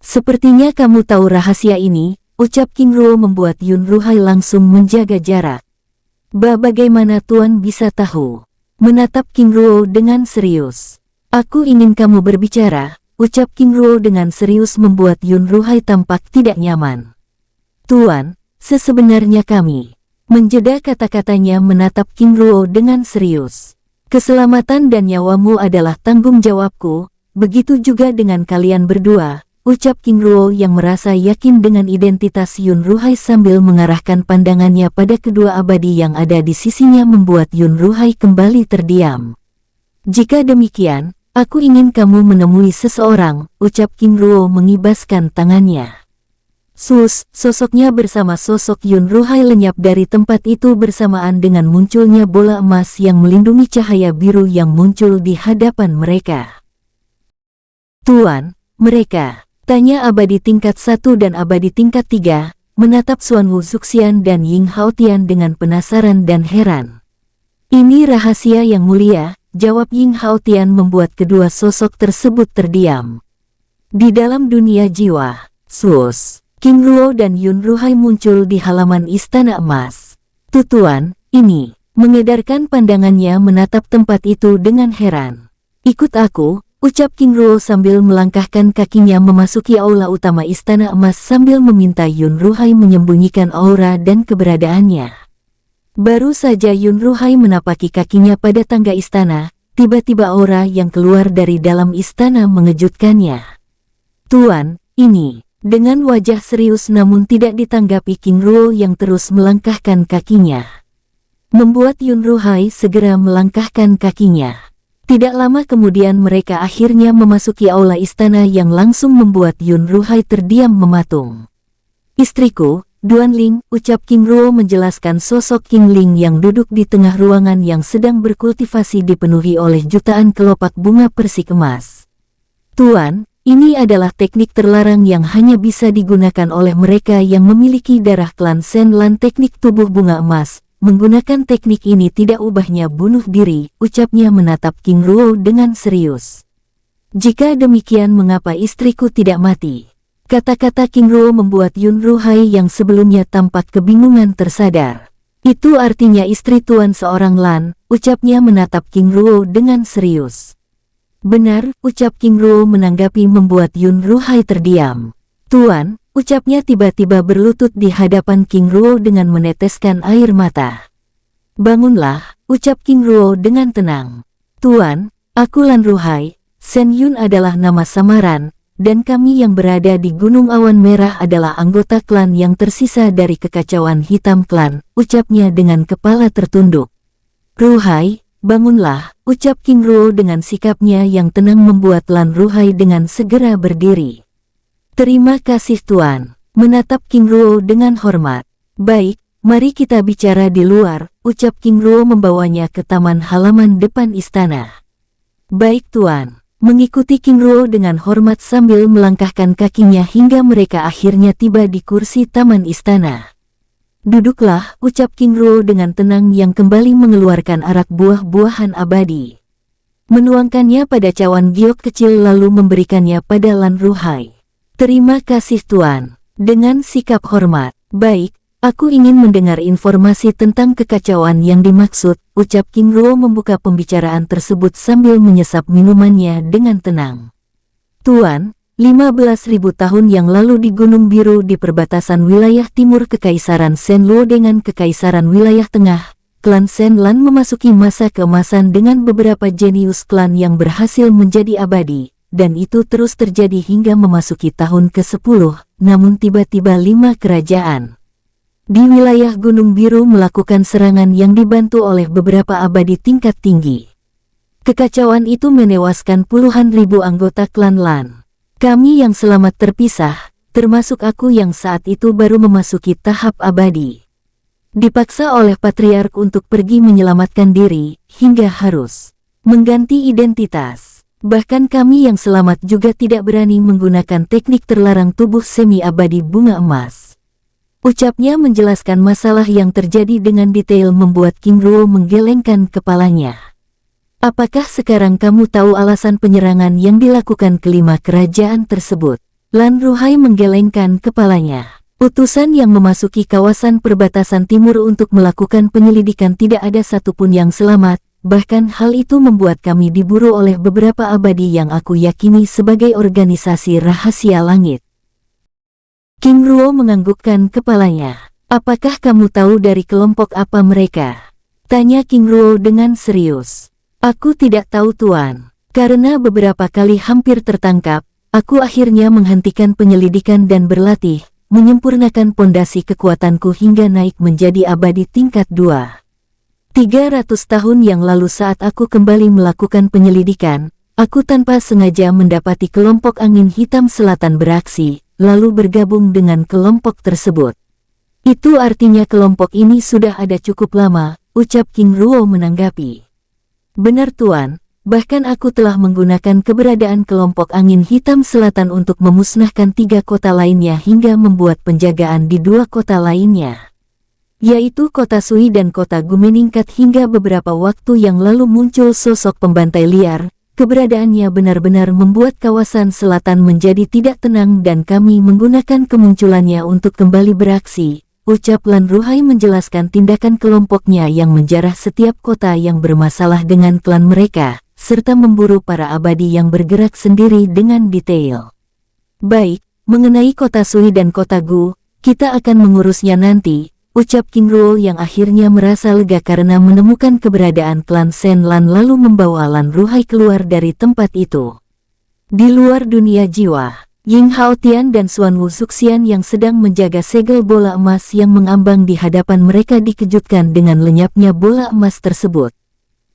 Sepertinya kamu tahu rahasia ini, ucap King Ruo membuat Yun Ruhai langsung menjaga jarak. Bagaimana Tuan bisa tahu? Menatap King Ruo dengan serius. Aku ingin kamu berbicara, ucap King Ruo dengan serius membuat Yun Ruhai tampak tidak nyaman. Tuan, sebenarnya kami. Menjeda kata-katanya menatap King Ruo dengan serius. Keselamatan dan nyawamu adalah tanggung jawabku, begitu juga dengan kalian berdua, ucap King Ruo yang merasa yakin dengan identitas Yun Ruhai sambil mengarahkan pandangannya pada kedua abadi yang ada di sisinya membuat Yun Ruhai kembali terdiam. Jika demikian, aku ingin kamu menemui seseorang, ucap King Ruo mengibaskan tangannya. Sosoknya bersama sosok Yun Ruhai lenyap dari tempat itu bersamaan dengan munculnya bola emas yang melindungi cahaya biru yang muncul di hadapan mereka. Tuan, mereka, tanya abadi tingkat 1 dan abadi tingkat 3, menatap Xuan Wu Zuxian dan Ying Haotian dengan penasaran dan heran. Ini rahasia yang mulia, jawab Ying Haotian membuat kedua sosok tersebut terdiam. Di dalam dunia jiwa, King Ruo dan Yun Ruhai muncul di halaman Istana Emas. Tuan, ini, mengedarkan pandangannya menatap tempat itu dengan heran. Ikut aku, ucap King Ruo sambil melangkahkan kakinya memasuki aula utama Istana Emas sambil meminta Yun Ruhai menyembunyikan aura dan keberadaannya. Baru saja Yun Ruhai menapaki kakinya pada tangga istana, tiba-tiba aura yang keluar dari dalam istana mengejutkannya. Tuan, ini, dengan wajah serius namun tidak ditanggapi King Ruo yang terus melangkahkan kakinya. Membuat Yun Ruhai segera melangkahkan kakinya. Tidak lama kemudian mereka akhirnya memasuki aula istana yang langsung membuat Yun Ruhai terdiam mematung. Istriku, Duan Ling, ucap King Ruo menjelaskan sosok King Ling yang duduk di tengah ruangan yang sedang berkultivasi dipenuhi oleh jutaan kelopak bunga persik emas. Tuan, ini adalah teknik terlarang yang hanya bisa digunakan oleh mereka yang memiliki darah klan Shen Lan. Teknik tubuh bunga emas. Menggunakan teknik ini tidak ubahnya bunuh diri, ucapnya menatap King Ruo dengan serius. Jika demikian mengapa istriku tidak mati? Kata-kata King Ruo membuat Yun Ruhai yang sebelumnya tampak kebingungan tersadar. Itu artinya istri tuan seorang Lan, ucapnya menatap King Ruo dengan serius. Benar, ucap King Ruo menanggapi membuat Yun Ruhai terdiam. Tuan, ucapnya tiba-tiba berlutut di hadapan King Ruo dengan meneteskan air mata. Bangunlah, ucap King Ruo dengan tenang. Tuan, aku Lan Ruhai, Shen Yun adalah nama samaran, dan kami yang berada di Gunung Awan Merah adalah anggota klan yang tersisa dari kekacauan hitam klan, ucapnya dengan kepala tertunduk. Ruhai, bangunlah, ucap King Ruo dengan sikapnya yang tenang membuat Lan Ruhai dengan segera berdiri. Terima kasih Tuan, menatap King Ruo dengan hormat. Baik, mari kita bicara di luar, ucap King Ruo membawanya ke taman halaman depan istana. Baik Tuan, mengikuti King Ruo dengan hormat sambil melangkahkan kakinya hingga mereka akhirnya tiba di kursi taman istana. Duduklah, ucap King Ruo dengan tenang yang kembali mengeluarkan arak buah-buahan abadi. Menuangkannya pada cawan giok kecil lalu memberikannya pada Lan Ruhai. Terima kasih Tuan, dengan sikap hormat. Baik, aku ingin mendengar informasi tentang kekacauan yang dimaksud, ucap King Ruo membuka pembicaraan tersebut sambil menyesap minumannya dengan tenang. Tuan, 15.000 tahun yang lalu di Gunung Biru di perbatasan wilayah timur Kekaisaran Shen Luo dengan Kekaisaran wilayah tengah, klan Shen Lan memasuki masa keemasan dengan beberapa jenius klan yang berhasil menjadi abadi, dan itu terus terjadi hingga memasuki tahun ke-10, namun tiba-tiba 5 kerajaan di wilayah Gunung Biru melakukan serangan yang dibantu oleh beberapa abadi tingkat tinggi. Kekacauan itu menewaskan puluhan ribu anggota klan Lan. Kami yang selamat terpisah, termasuk aku yang saat itu baru memasuki tahap abadi. Dipaksa oleh Patriark untuk pergi menyelamatkan diri, hingga harus mengganti identitas. Bahkan kami yang selamat juga tidak berani menggunakan teknik terlarang tubuh semi-abadi bunga emas. Ucapnya menjelaskan masalah yang terjadi dengan detail membuat King Ruo menggelengkan kepalanya. Apakah sekarang kamu tahu alasan penyerangan yang dilakukan kelima kerajaan tersebut? Lan Ruhai menggelengkan kepalanya. Utusan yang memasuki kawasan perbatasan timur untuk melakukan penyelidikan tidak ada satupun yang selamat, bahkan hal itu membuat kami diburu oleh beberapa abadi yang aku yakini sebagai organisasi rahasia langit. King Ruo menganggukkan kepalanya. Apakah kamu tahu dari kelompok apa mereka? Tanya King Ruo dengan serius. Aku tidak tahu Tuan. Karena beberapa kali hampir tertangkap, aku akhirnya menghentikan penyelidikan dan berlatih, menyempurnakan pondasi kekuatanku hingga naik menjadi abadi tingkat 2. 300 tahun yang lalu saat aku kembali melakukan penyelidikan, aku tanpa sengaja mendapati kelompok angin hitam selatan beraksi, lalu bergabung dengan kelompok tersebut. Itu artinya kelompok ini sudah ada cukup lama, ucap King Ruo menanggapi. Benar Tuan, bahkan aku telah menggunakan keberadaan kelompok angin hitam selatan untuk memusnahkan 3 kota lainnya hingga membuat penjagaan di 2 kota lainnya, yaitu kota Sui dan kota Gu meningkat hingga beberapa waktu yang lalu muncul sosok pembantai liar. Keberadaannya benar-benar membuat kawasan selatan menjadi tidak tenang dan kami menggunakan kemunculannya untuk kembali beraksi, ucap Lan Ruhai menjelaskan tindakan kelompoknya yang menjarah setiap kota yang bermasalah dengan klan mereka, serta memburu para abadi yang bergerak sendiri dengan detail. Baik, mengenai kota Sui dan kota Gu, kita akan mengurusnya nanti, ucap King Ruo yang akhirnya merasa lega karena menemukan keberadaan klan Shen Lan lalu membawa Lan Ruhai keluar dari tempat itu. Di luar dunia jiwa, Ying Haotian dan Xuan Wu Zuxian yang sedang menjaga segel bola emas yang mengambang di hadapan mereka dikejutkan dengan lenyapnya bola emas tersebut.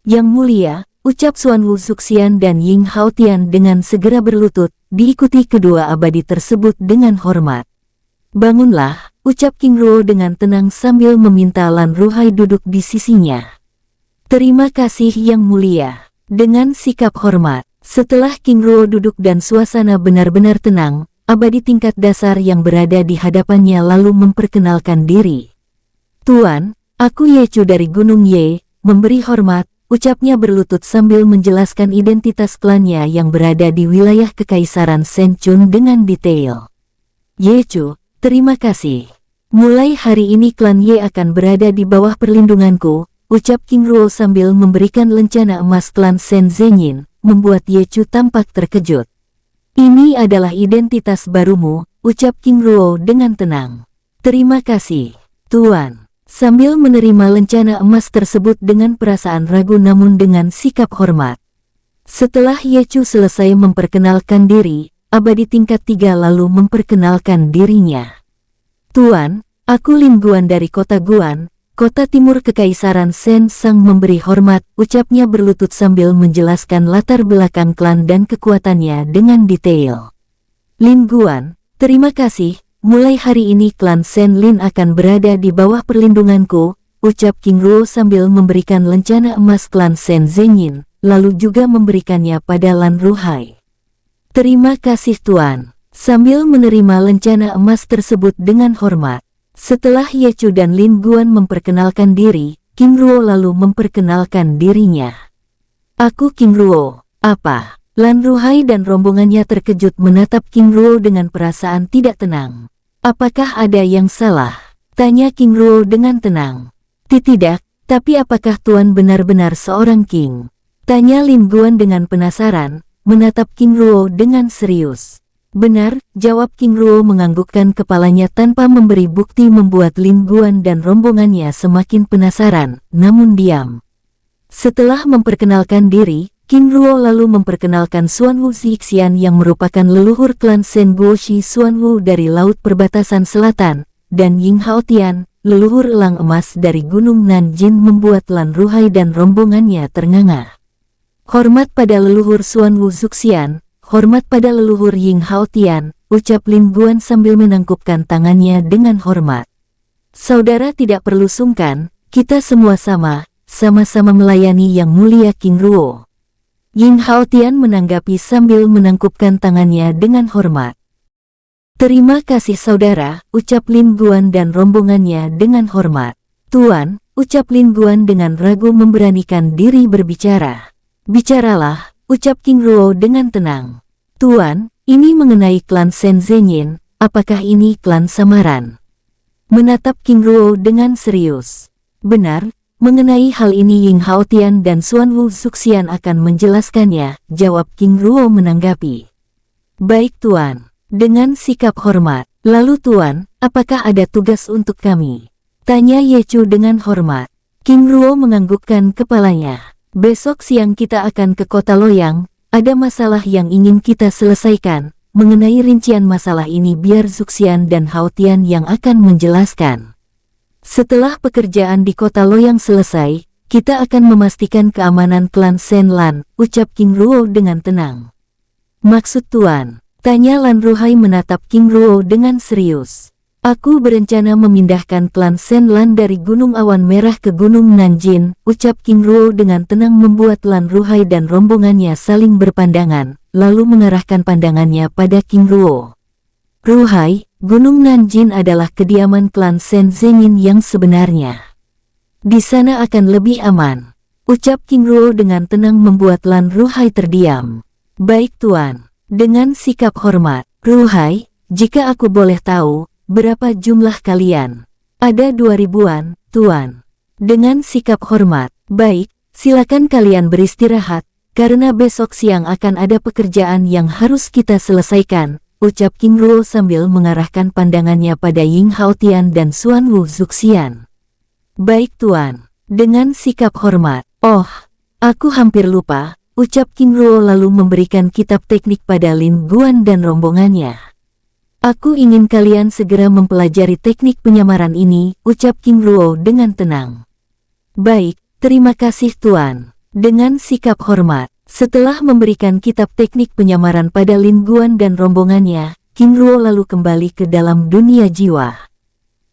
Yang mulia, ucap Xuan Wu Zuxian dan Ying Haotian dengan segera berlutut, diikuti kedua abadi tersebut dengan hormat. Bangunlah, ucap King Ruo dengan tenang sambil meminta Lan Ruhai duduk di sisinya. Terima kasih Yang Mulia. Dengan sikap hormat, setelah King Ruo duduk dan suasana benar-benar tenang, abadi tingkat dasar yang berada di hadapannya lalu memperkenalkan diri. Tuan, aku Ye Chu dari Gunung Ye, memberi hormat, ucapnya berlutut sambil menjelaskan identitas klannya yang berada di wilayah Kekaisaran Shen Chun dengan detail. Ye Chu, terima kasih. Mulai hari ini klan Ye akan berada di bawah perlindunganku, ucap King Ruo sambil memberikan lencana emas klan Shen Zhenyin, membuat Ye Chu tampak terkejut. Ini adalah identitas barumu, ucap King Ruo dengan tenang. Terima kasih, Tuan. Sambil menerima lencana emas tersebut dengan perasaan ragu namun dengan sikap hormat. Setelah Ye Chu selesai memperkenalkan diri, abadi tingkat 3 lalu memperkenalkan dirinya. Tuan, aku Lin Guan dari kota Guan, kota timur Kekaisaran Shen. Sang memberi hormat, ucapnya berlutut sambil menjelaskan latar belakang klan dan kekuatannya dengan detail. Lin Guan, terima kasih. Mulai hari ini klan Shen Lin akan berada di bawah perlindunganku, ucap King Ruo sambil memberikan lencana emas klan Shen Zhenyin, lalu juga memberikannya pada Lan Ruhai. Terima kasih Tuan. Sambil menerima lencana emas tersebut dengan hormat. Setelah Ye Chu dan Lin Guan memperkenalkan diri, King Ruo lalu memperkenalkan dirinya. Aku King Ruo, apa? Lan Ruhai dan rombongannya terkejut menatap King Ruo dengan perasaan tidak tenang. Apakah ada yang salah? Tanya King Ruo dengan tenang. Tidak, tapi apakah Tuan benar-benar seorang king? Tanya Lin Guan dengan penasaran, menatap King Ruo dengan serius. Benar, jawab King Ruo menganggukkan kepalanya tanpa memberi bukti membuat Lin Guan dan rombongannya semakin penasaran, namun diam. Setelah memperkenalkan diri, King Ruo lalu memperkenalkan Xuan Wu Zixian yang merupakan leluhur klan Shen Guoshi Xuan Wu dari Laut Perbatasan Selatan, dan Ying Haotian, leluhur elang emas dari Gunung Nanjin membuat Lan Ruhai dan rombongannya ternganga. Hormat pada leluhur Xuan Wu Zuxian, hormat pada leluhur Ying Haotian, ucap Lin Guan sambil menangkupkan tangannya dengan hormat. Saudara tidak perlu sungkan, kita semua sama-sama melayani Yang Mulia King Ruo. Ying Haotian menanggapi sambil menangkupkan tangannya dengan hormat. Terima kasih saudara, ucap Lin Guan dan rombongannya dengan hormat. Tuan, ucap Lin Guan dengan ragu memberanikan diri berbicara. Bicaralah, ucap King Ruo dengan tenang. Tuan, ini mengenai klan Shen Zhenyin, apakah ini klan samaran? Menatap King Ruo dengan serius. Benar, mengenai hal ini Ying Haotian dan Xuan Wu Zuxian akan menjelaskannya, jawab King Ruo menanggapi. Baik Tuan, dengan sikap hormat. Lalu Tuan, apakah ada tugas untuk kami? Tanya Ye Chu dengan hormat. King Ruo menganggukkan kepalanya. Besok siang kita akan ke kota Loyang, ada masalah yang ingin kita selesaikan. Mengenai rincian masalah ini biar Zuxian dan Haotian yang akan menjelaskan. Setelah pekerjaan di kota Loyang selesai, kita akan memastikan keamanan klan Shen Lan, ucap King Ruo dengan tenang. Maksud Tuan? Tanya Lan Ruhai menatap King Ruo dengan serius. Aku berencana memindahkan klan Shen Lan dari Gunung Awan Merah ke Gunung Nanjin, ucap King Ruo dengan tenang membuat Lan Ruhai dan rombongannya saling berpandangan, lalu mengarahkan pandangannya pada King Ruo. Ruhai, Gunung Nanjin adalah kediaman klan Shen Zengin yang sebenarnya. Di sana akan lebih aman, ucap King Ruo dengan tenang membuat Lan Ruhai terdiam. Baik Tuan. Dengan sikap hormat, Ruhai, jika aku boleh tahu, berapa jumlah kalian? Ada 2000-an, Tuan. Dengan sikap hormat, baik, silakan kalian beristirahat, karena besok siang akan ada pekerjaan yang harus kita selesaikan, ucap King Ruo sambil mengarahkan pandangannya pada Ying Haotian dan Xuan Wu Zuxian. Baik Tuan, dengan sikap hormat, oh, aku hampir lupa. Ucap King Ruo lalu memberikan kitab teknik pada Lin Guan dan rombongannya. Aku ingin kalian segera mempelajari teknik penyamaran ini, ucap King Ruo dengan tenang. Baik, terima kasih Tuan. Dengan sikap hormat, setelah memberikan kitab teknik penyamaran pada Lin Guan dan rombongannya, King Ruo lalu kembali ke dalam dunia jiwa.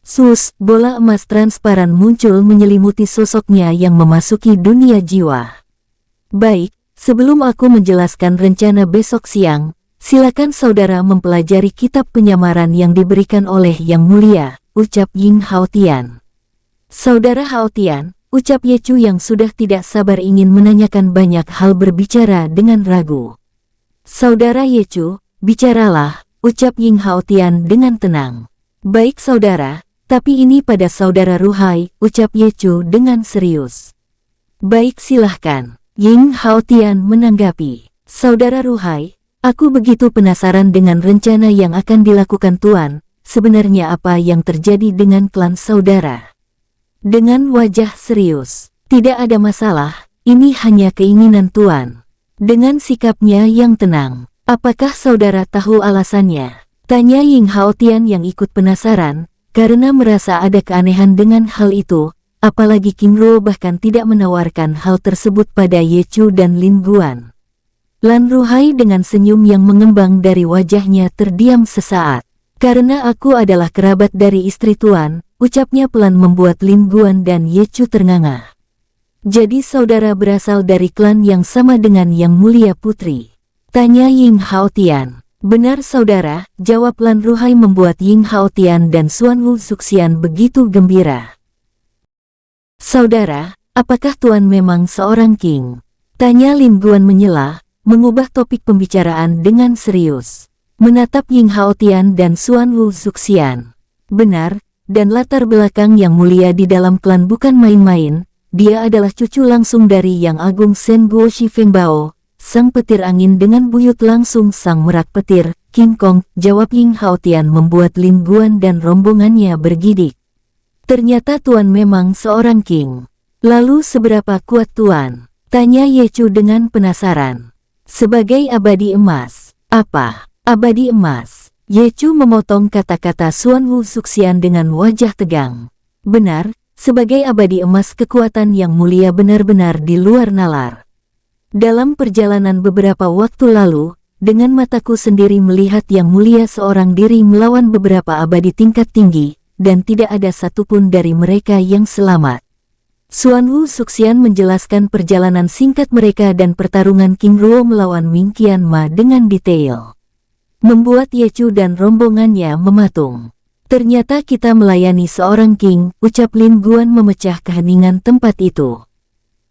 Sus, bola emas transparan muncul menyelimuti sosoknya yang memasuki dunia jiwa. Baik. Sebelum aku menjelaskan rencana besok siang, silakan saudara mempelajari kitab penyamaran yang diberikan oleh Yang Mulia, ucap Ying Haotian. Saudara Haotian, ucap Ye Chu yang sudah tidak sabar ingin menanyakan banyak hal berbicara dengan ragu. Saudara Ye Chu, bicaralah, ucap Ying Haotian dengan tenang. Baik saudara, tapi ini pada saudara Ruhai, ucap Ye Chu dengan serius. Baik silahkan. Ying Haotian menanggapi, Saudara Ruhai, aku begitu penasaran dengan rencana yang akan dilakukan Tuan, sebenarnya apa yang terjadi dengan klan saudara? Dengan wajah serius, tidak ada masalah, ini hanya keinginan Tuan. Dengan sikapnya yang tenang, apakah saudara tahu alasannya? Tanya Ying Haotian yang ikut penasaran, karena merasa ada keanehan dengan hal itu. Apalagi King Ruo bahkan tidak menawarkan hal tersebut pada Ye Chu dan Lin Guan. Lan Ruhai dengan senyum yang mengembang dari wajahnya terdiam sesaat. Karena aku adalah kerabat dari istri Tuan, ucapnya pelan membuat Lin Guan dan Ye Chu ternganga. Jadi saudara berasal dari klan yang sama dengan Yang Mulia Putri? Tanya Ying Haotian. Benar saudara, jawab Lan Ruhai membuat Ying Haotian dan Xuan Wu Zuxian begitu gembira. Saudara, apakah Tuan memang seorang king? Tanya Lin Guan menyela, mengubah topik pembicaraan dengan serius. Menatap Ying Haotian dan Xuan Wu Zuxian. Benar, dan latar belakang Yang Mulia di dalam klan bukan main-main, dia adalah cucu langsung dari Yang Agung Shen Guo Shi Feng Bao, sang petir angin dengan buyut langsung sang merak petir, King Kong, jawab Ying Haotian membuat Lin Guan dan rombongannya bergidik. Ternyata Tuan memang seorang king. Lalu seberapa kuat Tuan? Tanya Ye Chu dengan penasaran. Sebagai abadi emas. Apa? Abadi emas? Ye Chu memotong kata-kata Xuan Wu Zuxian dengan wajah tegang. Benar, sebagai abadi emas kekuatan Yang Mulia benar-benar di luar nalar. Dalam perjalanan beberapa waktu lalu, dengan mataku sendiri melihat Yang Mulia seorang diri melawan beberapa abadi tingkat tinggi, dan tidak ada satupun dari mereka yang selamat. Xuan Wu Zuxian menjelaskan perjalanan singkat mereka dan pertarungan King Ruo melawan Ming Qianma dengan detail. Membuat Ye Chu dan rombongannya mematung. Ternyata kita melayani seorang king, ucap Lin Guan memecah keheningan tempat itu.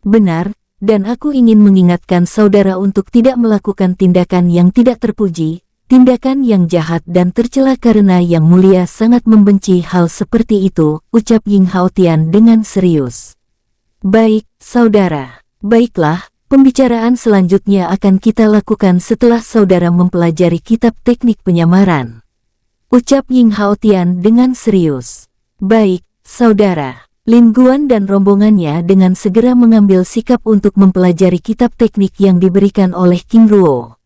Benar, dan aku ingin mengingatkan saudara untuk tidak melakukan tindakan yang tidak terpuji, Tindakan yang jahat dan tercela karena Yang Mulia sangat membenci hal seperti itu, ucap Ying Haotian dengan serius. Baik, saudara. Baiklah, pembicaraan selanjutnya akan kita lakukan setelah saudara mempelajari kitab teknik penyamaran. Ucap Ying Haotian dengan serius. Baik, saudara. Lin Guan dan rombongannya dengan segera mengambil sikap untuk mempelajari kitab teknik yang diberikan oleh King Ruo.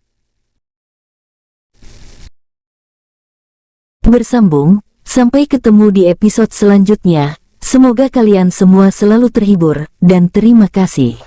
Bersambung, sampai ketemu di episode selanjutnya. Semoga kalian semua selalu terhibur, dan terima kasih.